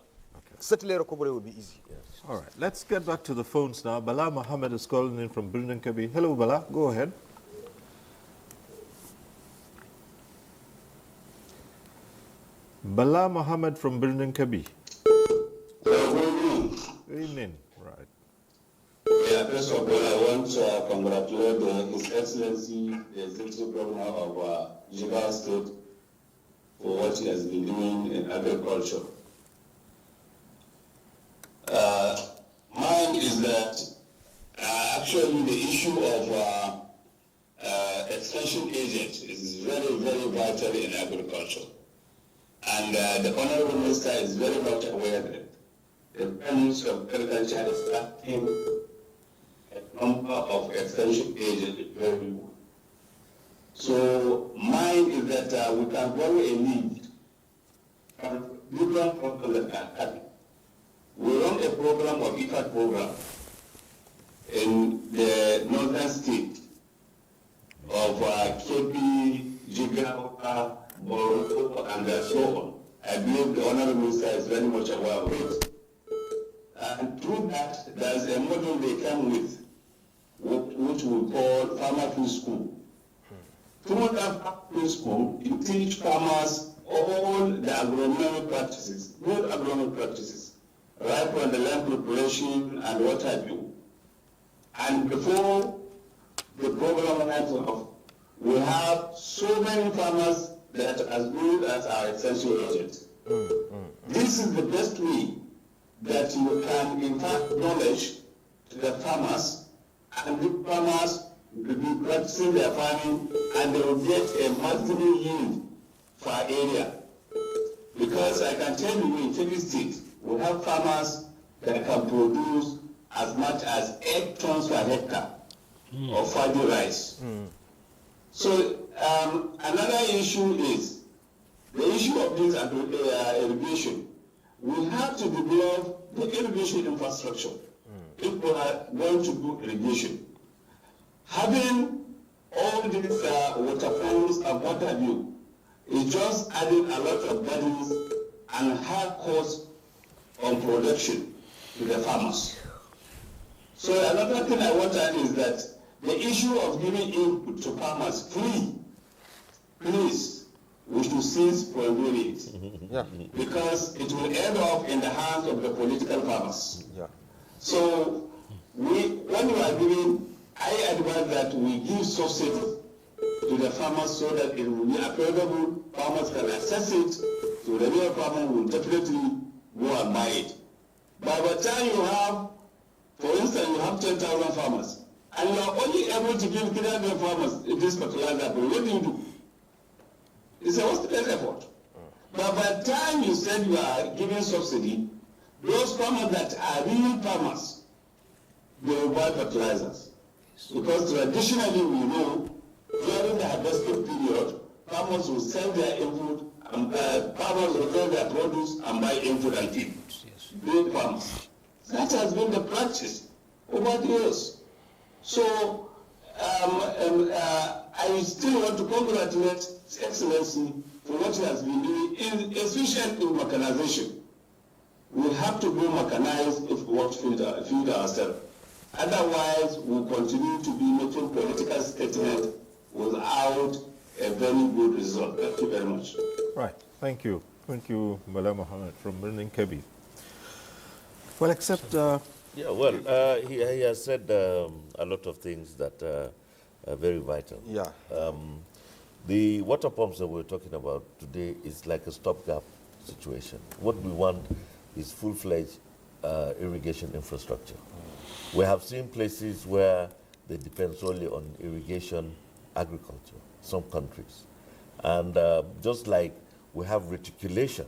Certainly recovery will be easy. All right, let's get back to the phones now. Bala Mohammed is calling in from Birnin Kabi. Hello, Bala, go ahead. Bala Mohammed from Birnin Kabi. Good evening. Right. Yeah, first of all, I want to congratulate His Excellency, the Executive Governor of Jigawa State, for what he has been doing in agriculture. Mine is that actually the issue of extension agent is very, very vital in agriculture. And the Honorable Minister is very much aware that the Ministry of Agriculture is acting a number of extension agents very good. So mine is that we can borrow a lead from different programs that are coming. We run a program of IFAD program in the northern state of KP, Jigawa, Boro, and so on. I believe the Honorable Minister is very much aware of it. And through that, there's a model they come with, which we call Farmer Preschool. Through that preschool, you teach farmers all the agronomic practices, good agronomic practices, right from the land preparation and what have you. And before the program ends off, we have so many farmers that are as good as our extension agents. This is the best way that you can impart knowledge to the farmers, and the farmers will be practicing their farming, and they will get a maximum yield for our area. Because I can tell you in Kebbi State, we have farmers that can produce as much as 8 tons per hectare of paddy rice. So another issue is the issue of this irrigation. We have to develop the irrigation infrastructure if we are going to do irrigation. Having all these waterfalls and what have you is just adding a lot of burdens and high cost on production to the farmers. So another thing I want to add is that the issue of giving input to farmers free, please, we should cease from doing it. Because it will end up in the hands of the political farmers. So when you are giving, I advise that we give subsidy to the farmers so that it will be affordable, farmers can access it, so the real farmer will definitely go and buy it. By the time you have, for instance, you have 10,000 farmers, and you are only able to give 300 farmers this fertilizer, but what do you do? It's a wasted effort. But by the time you said you are giving subsidy, those farmers that are real farmers, they will buy fertilizers. Because traditionally we know, during the harvesting period, farmers will sell their input, and farmers will sell their produce and buy input and feed. Real farmers. That has been the practice over the years. So I still want to congratulate His Excellency for what he has been doing, especially in mechanization. We have to go mechanized if we want to feed ourselves. Otherwise, we'll continue to be making political statements without a very good result. Thank you very much. Right. Thank you. Thank you, Bala Mohammed from Birnin Kabi. Well, except... he has said a lot of things that are very vital. The water pumps that we're talking about today is like a stopgap situation. What we want is full-fledged irrigation infrastructure. We have seen places where they depend solely on irrigation agriculture, some countries. And just like we have reticulation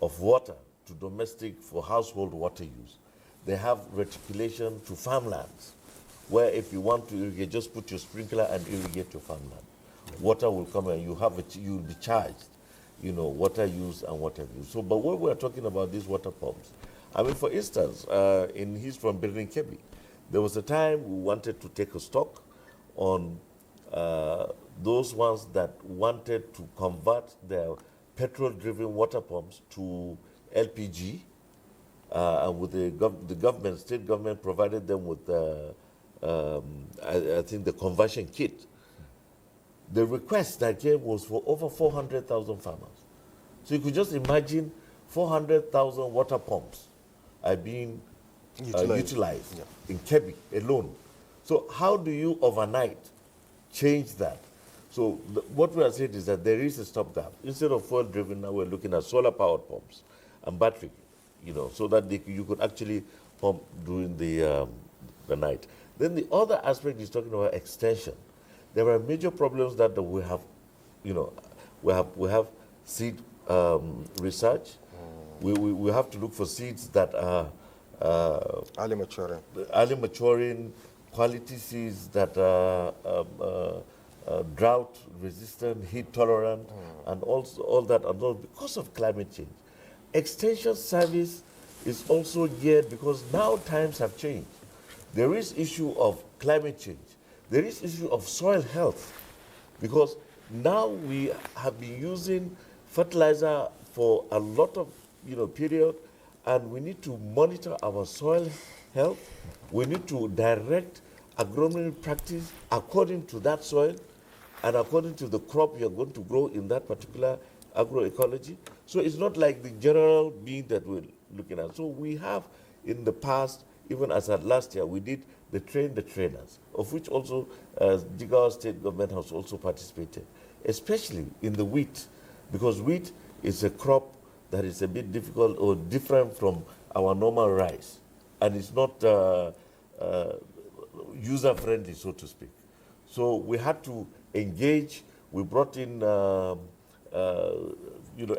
of water to domestic for household water use, they have reticulation to farmlands, where if you want to irrigate, just put your sprinkler and irrigate your farmland. Water will come and you'll be charged, water use and water use. So, but when we're talking about these water pumps, I mean, for instance, he's from Birnin Kebbi. There was a time we wanted to take a stock on those ones that wanted to convert their petrol-driven water pumps to LPG, and with the government, state government provided them with, I think, the conversion kit. The request that came was for over 400,000 farmers. So you could just imagine 400,000 water pumps are being utilized in Kebbi alone. So how do you overnight change that? So what we are saying is that there is a stopgap. Instead of fuel-driven, now we're looking at solar-powered pumps and battery, so that you could actually pump during the night. Then the other aspect is talking about extension. There are major problems that we have, we have seed research. We have to look for seeds that are early maturing, quality seeds that are drought resistant, heat tolerant, and also all that, because of climate change. Extension service is also geared because now times have changed. There is issue of climate change. There is issue of soil health, because now we have been using fertilizer for a lot of period, and we need to monitor our soil health. We need to direct agronomic practice according to that soil and according to the crop you're going to grow in that particular agroecology. So it's not like the general bean that we're looking at. So we have in the past, even as at last year, we did the train the trainers, of which also Jigawa state government has also participated, especially in the wheat, because wheat is a crop that is a bit difficult or different from our normal rice, and it's not user-friendly, so to speak. So we had to engage. We brought in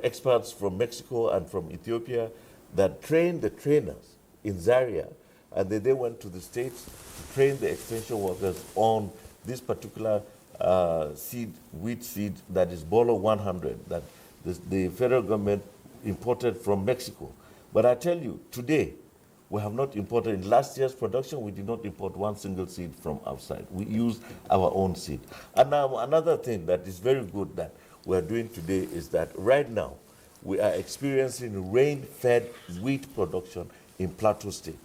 experts from Mexico and from Ethiopia that trained the trainers in Zaria, and they went to the States to train the extension workers on this particular wheat seed that is Bolo 100, that the federal government imported from Mexico. But I tell you, today, we have not imported. In last year's production, we did not import one single seed from outside. We used our own seed. And now another thing that is very good that we are doing today is that right now, we are experiencing rain-fed wheat production in Plateau State.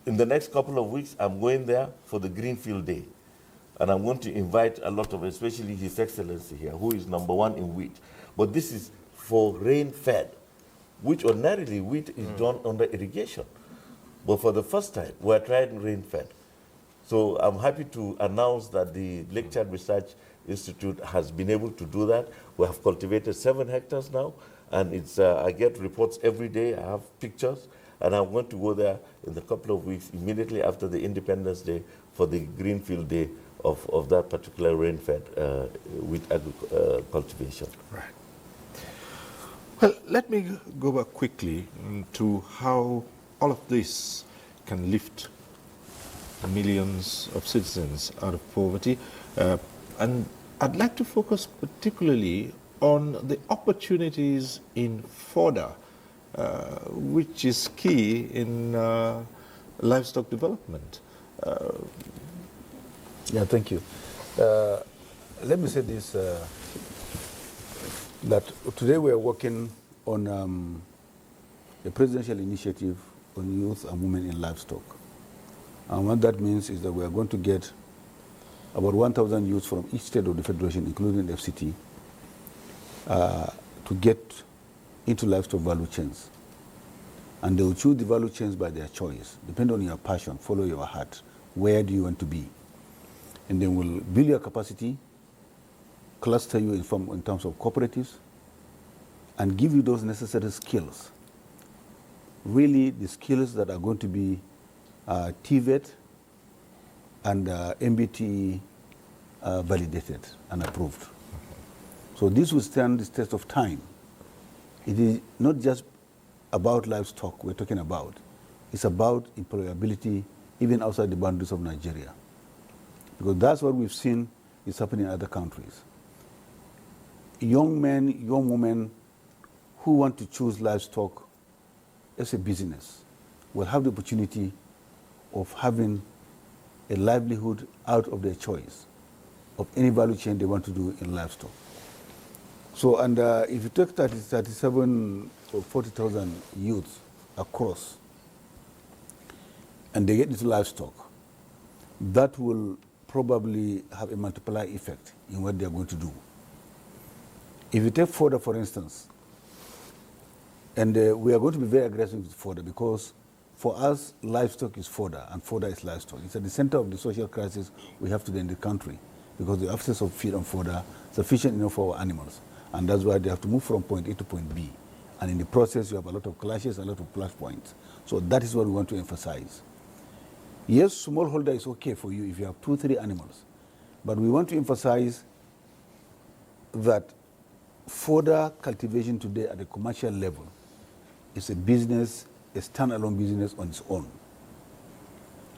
In the next couple of weeks, I'm going there for the Greenfield Day. And I'm going to invite a lot of, especially His Excellency here, who is #1 in wheat. But this is for rain-fed, which ordinarily wheat is done under irrigation. But for the first time, we're trying rain-fed. So I'm happy to announce that the Lake Chad Research Institute has been able to do that. We have cultivated 7 hectares now, and it's I get reports every day. I have pictures, and I'm going to go there in a couple of weeks, immediately after the Independence Day, for the Greenfield Day of that particular rain-fed wheat cultivation. Right. Well, let me go back quickly to how all of this can lift millions of citizens out of poverty. And I'd like to focus particularly on the opportunities in fodder, which is key in livestock development. Yeah, thank you. Let me say this, that today we are working on a presidential initiative on youth and women in livestock. And what that means is that we are going to get about 1,000 youths from each state of the Federation, including the FCT, to get into livestock value chains. And they will choose the value chains by their choice, depending on your passion, follow your heart. Where do you want to be? And then we'll build your capacity, cluster you in terms of cooperatives, and give you those necessary skills. Really, the skills that are going to be TVET and MBT validated and approved. So this will stand the test of time. It is not just about livestock we're talking about. It's about employability even outside the boundaries of Nigeria. Because that's what we've seen is happening in other countries. Young men, young women who want to choose livestock as a business will have the opportunity of having a livelihood out of their choice of any value chain they want to do in livestock. So, and if you take 37 or 40,000 youths across and they get into livestock, that will probably have a multiplier effect in what they are going to do. If you take fodder, for instance, and we are going to be very aggressive with fodder because for us, livestock is fodder and fodder is livestock. It's at the center of the social crisis we have today in the country because the absence of feed and fodder sufficient enough for our animals. And that's why they have to move from point A to point B. And in the process, you have a lot of clashes, a lot of flash points. So that is what we want to emphasize. Yes, smallholder is okay for you if you have 2-3 animals. But we want to emphasize that fodder cultivation today at the commercial level is a business, a standalone business on its own.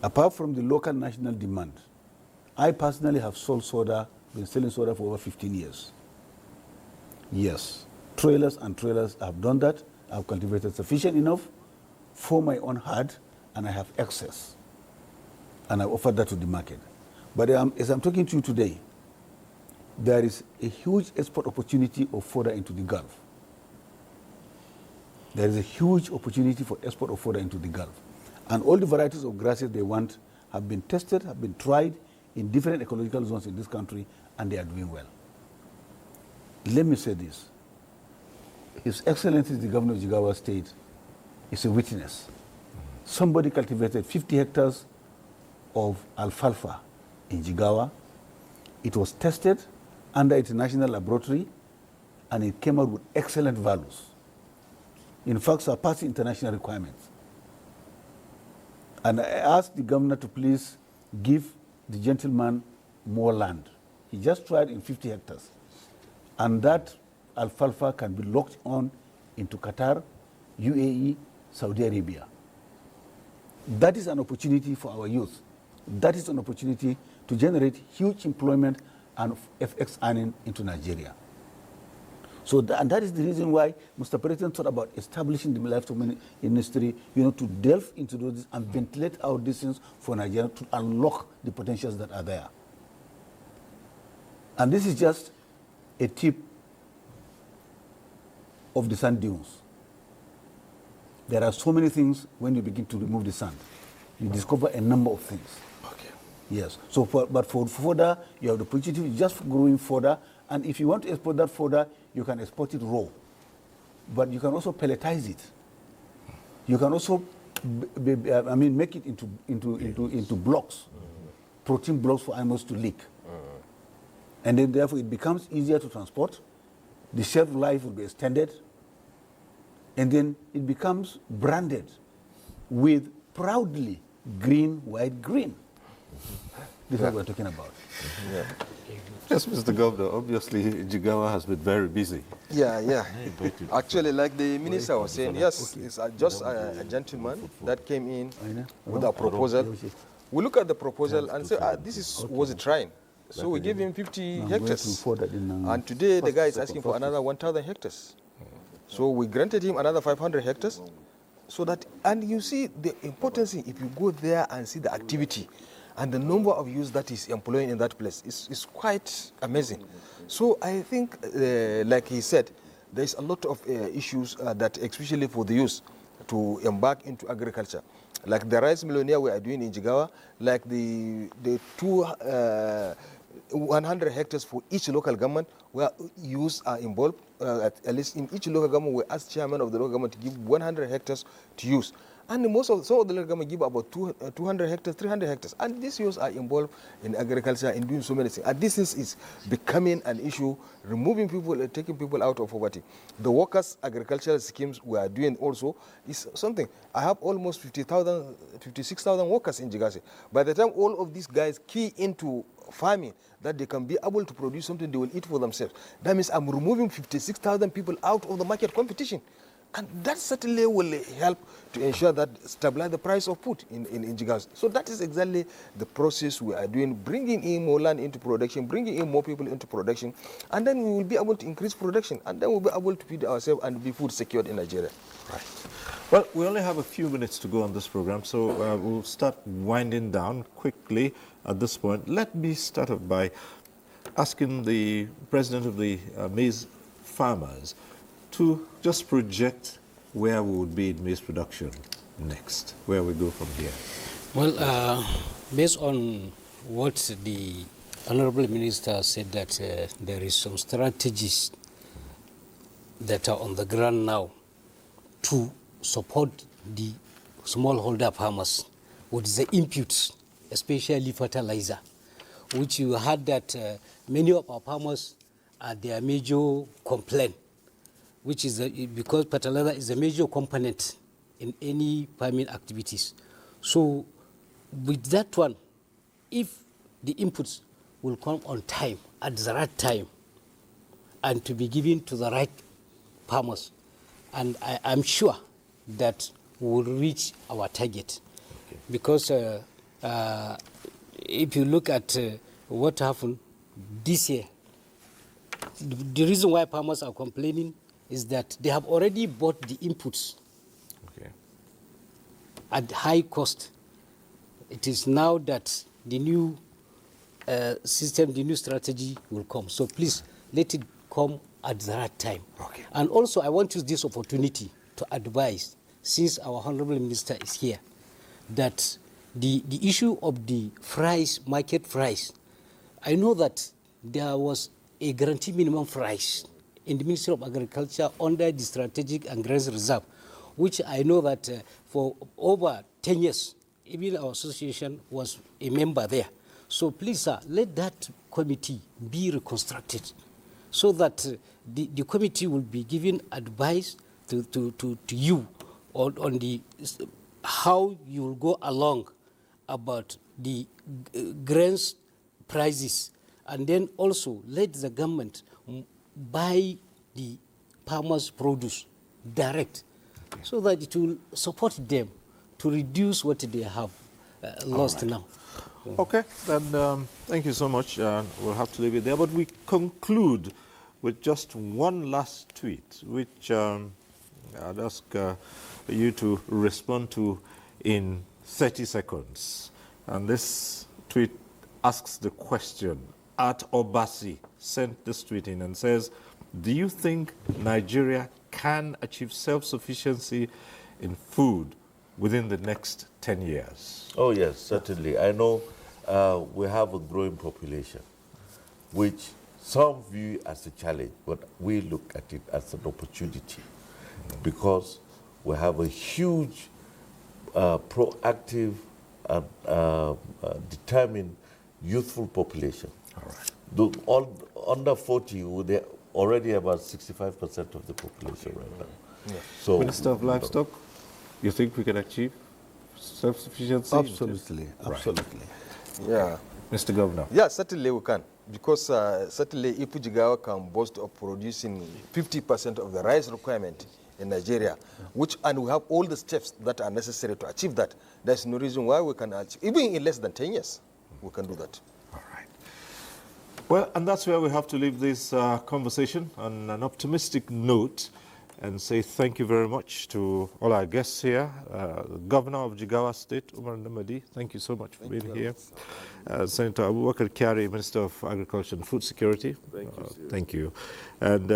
Apart from the local national demand, I personally have sold soda, been selling soda for over 15 years. Yes, trailers and trailers have done that. I've cultivated sufficient enough for my own herd, and I have excess. And I've offered that to the market. But as I'm talking to you today, there is a huge export opportunity of fodder into the Gulf. There is a huge opportunity for export of fodder into the Gulf. And all the varieties of grasses they want have been tested, have been tried in different ecological zones in this country, and they are doing well. Let me say this. His Excellency, the Governor of Jigawa State, is a witness. Somebody cultivated 50 hectares of alfalfa in Jigawa. It was tested under international laboratory, and it came out with excellent values. In fact, surpassing international requirements. And I asked the governor to please give the gentleman more land. He just tried in 50 hectares. And that alfalfa can be locked on into Qatar, UAE, Saudi Arabia. That is an opportunity for our youth. That is an opportunity to generate huge employment and FX earning into Nigeria. So and that is the reason why Mr. President thought about establishing the livestock industry, to delve into those and ventilate out these things for Nigeria to unlock the potentials that are there. And this is just a tip of the sand dunes. There are so many things when you begin to remove the sand. You discover a number of things. Okay. Yes. So, but for fodder, you have the opportunity of just growing fodder, and if you want to export that fodder, you can export it raw. But you can also pelletize it. You can also, make it into blocks, protein blocks for animals to lick. And then therefore it becomes easier to transport. The shelf life will be extended. And then it becomes branded with proudly green, white, green. This is what we're talking about. Yeah. Yes, Mr. Governor, obviously Jigawa has been very busy. Yeah. Actually, like the minister was saying, yes, it's just a gentleman that came in with a proposal. We look at the proposal and say, this was a trying. So we gave him 50 hectares. And today the guy is asking for another 1,000 hectares. So we granted him another 500 hectares. So that, and you see the importance if you go there and see the activity and the number of youths that is employing in that place is quite amazing. So I think, like he said, there's a lot of issues that, especially for the youth, to embark into agriculture. Like the rice millionaire we are doing in Jigawa, like the 100 hectares for each local government where youths are involved. At least in each local government, we ask chairman of the local government to give 100 hectares to youth. And some of the local government give about 200 hectares, 300 hectares. And these youths are involved in agriculture, in doing so many things. And this is becoming an issue, removing people, taking people out of poverty. The workers' agricultural schemes we are doing also is something. I have almost 56,000 workers in Jigase. By the time all of these guys key into farming, that they can be able to produce something they will eat for themselves. That means I'm removing 56,000 people out of the market competition. And that certainly will help to ensure that stabilize the price of food in Jigawa. So that is exactly the process we are doing, bringing in more land into production, bringing in more people into production, and then we will be able to increase production, and then we'll be able to feed ourselves and be food secured in Nigeria. Right. Well, we only have a few minutes to go on this program, so we'll start winding down quickly at this point. Let me start off by asking the president of the maize farmers to just project where we would be in maize production next, where we go from here. Well, based on what the Honorable Minister said, that there is some strategies that are on the ground now to support the smallholder farmers with the inputs, especially fertilizer, which you heard that many of our farmers are their major complaint, which is because fertilizer is a major component in any farming activities. So with that one, if the inputs will come on time, at the right time, and to be given to the right farmers, and I'm sure that we will reach our target. Okay. Because if you look at what happened this year, the reason why farmers are complaining is that they have already bought the inputs at high cost. It is now that the new system, the new strategy will come. So please, let it come at the right time. Okay. And also, I want to use this opportunity to advise, since our Honorable Minister is here, that the issue of the price, market price, I know that there was a guaranteed minimum price in the Ministry of Agriculture under the Strategic and Grains Reserve, which I know that for over 10 years, even our association was a member there. So please, sir, let that committee be reconstructed so that the committee will be giving advice to you on the how you will go along about the grains prices, and then also let the government buy the farmers' produce direct, so that it will support them to reduce what they have lost now. Okay, then thank you so much. We'll have to leave it there, but we conclude with just one last tweet, which I'd ask you to respond to in 30 seconds. And this tweet asks the question, @Obasi sent this tweet in and says, do you think Nigeria can achieve self-sufficiency in food within the next 10 years? Oh yes, certainly. I know we have a growing population, which some view as a challenge, but we look at it as an opportunity, because we have a huge, proactive, determined, youthful population. All right. Under 40, they're already about 65% of the population right now. Yeah. So, Minister of Livestock, you think we can achieve self-sufficiency? Absolutely, absolutely. Right. Yeah. Mr. Governor? Yeah, certainly we can. Because certainly if Jigawa can boast of producing 50% of the rice requirement in Nigeria, and we have all the steps that are necessary to achieve that, there's no reason why we can achieve, even in less than 10 years, we can do that. All right. Well, and that's where we have to leave this conversation on an optimistic note, and say thank you very much to all our guests here. The Governor of Jigawa State, Umar Namadi, thank you so much for being here. Senator Abubakar Kyari, Minister of Agriculture and Food Security. Thank you. And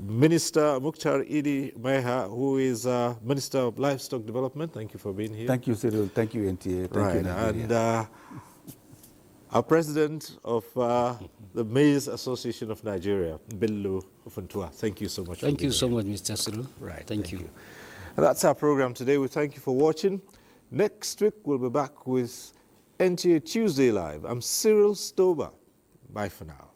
Minister Mukhtar Idi Meha, who is Minister of Livestock Development. Thank you for being here. Thank you, Cyril. Thank you, NTA. Thank you, Nigeria. And our president of the Maize Association of Nigeria, Bello Ofuntua. Thank you so much. Thank you so much, Mr. Cyril. Right. Thank you. And that's our program today. We thank you for watching. Next week, we'll be back with NTA Tuesday Live. I'm Cyril Stober. Bye for now.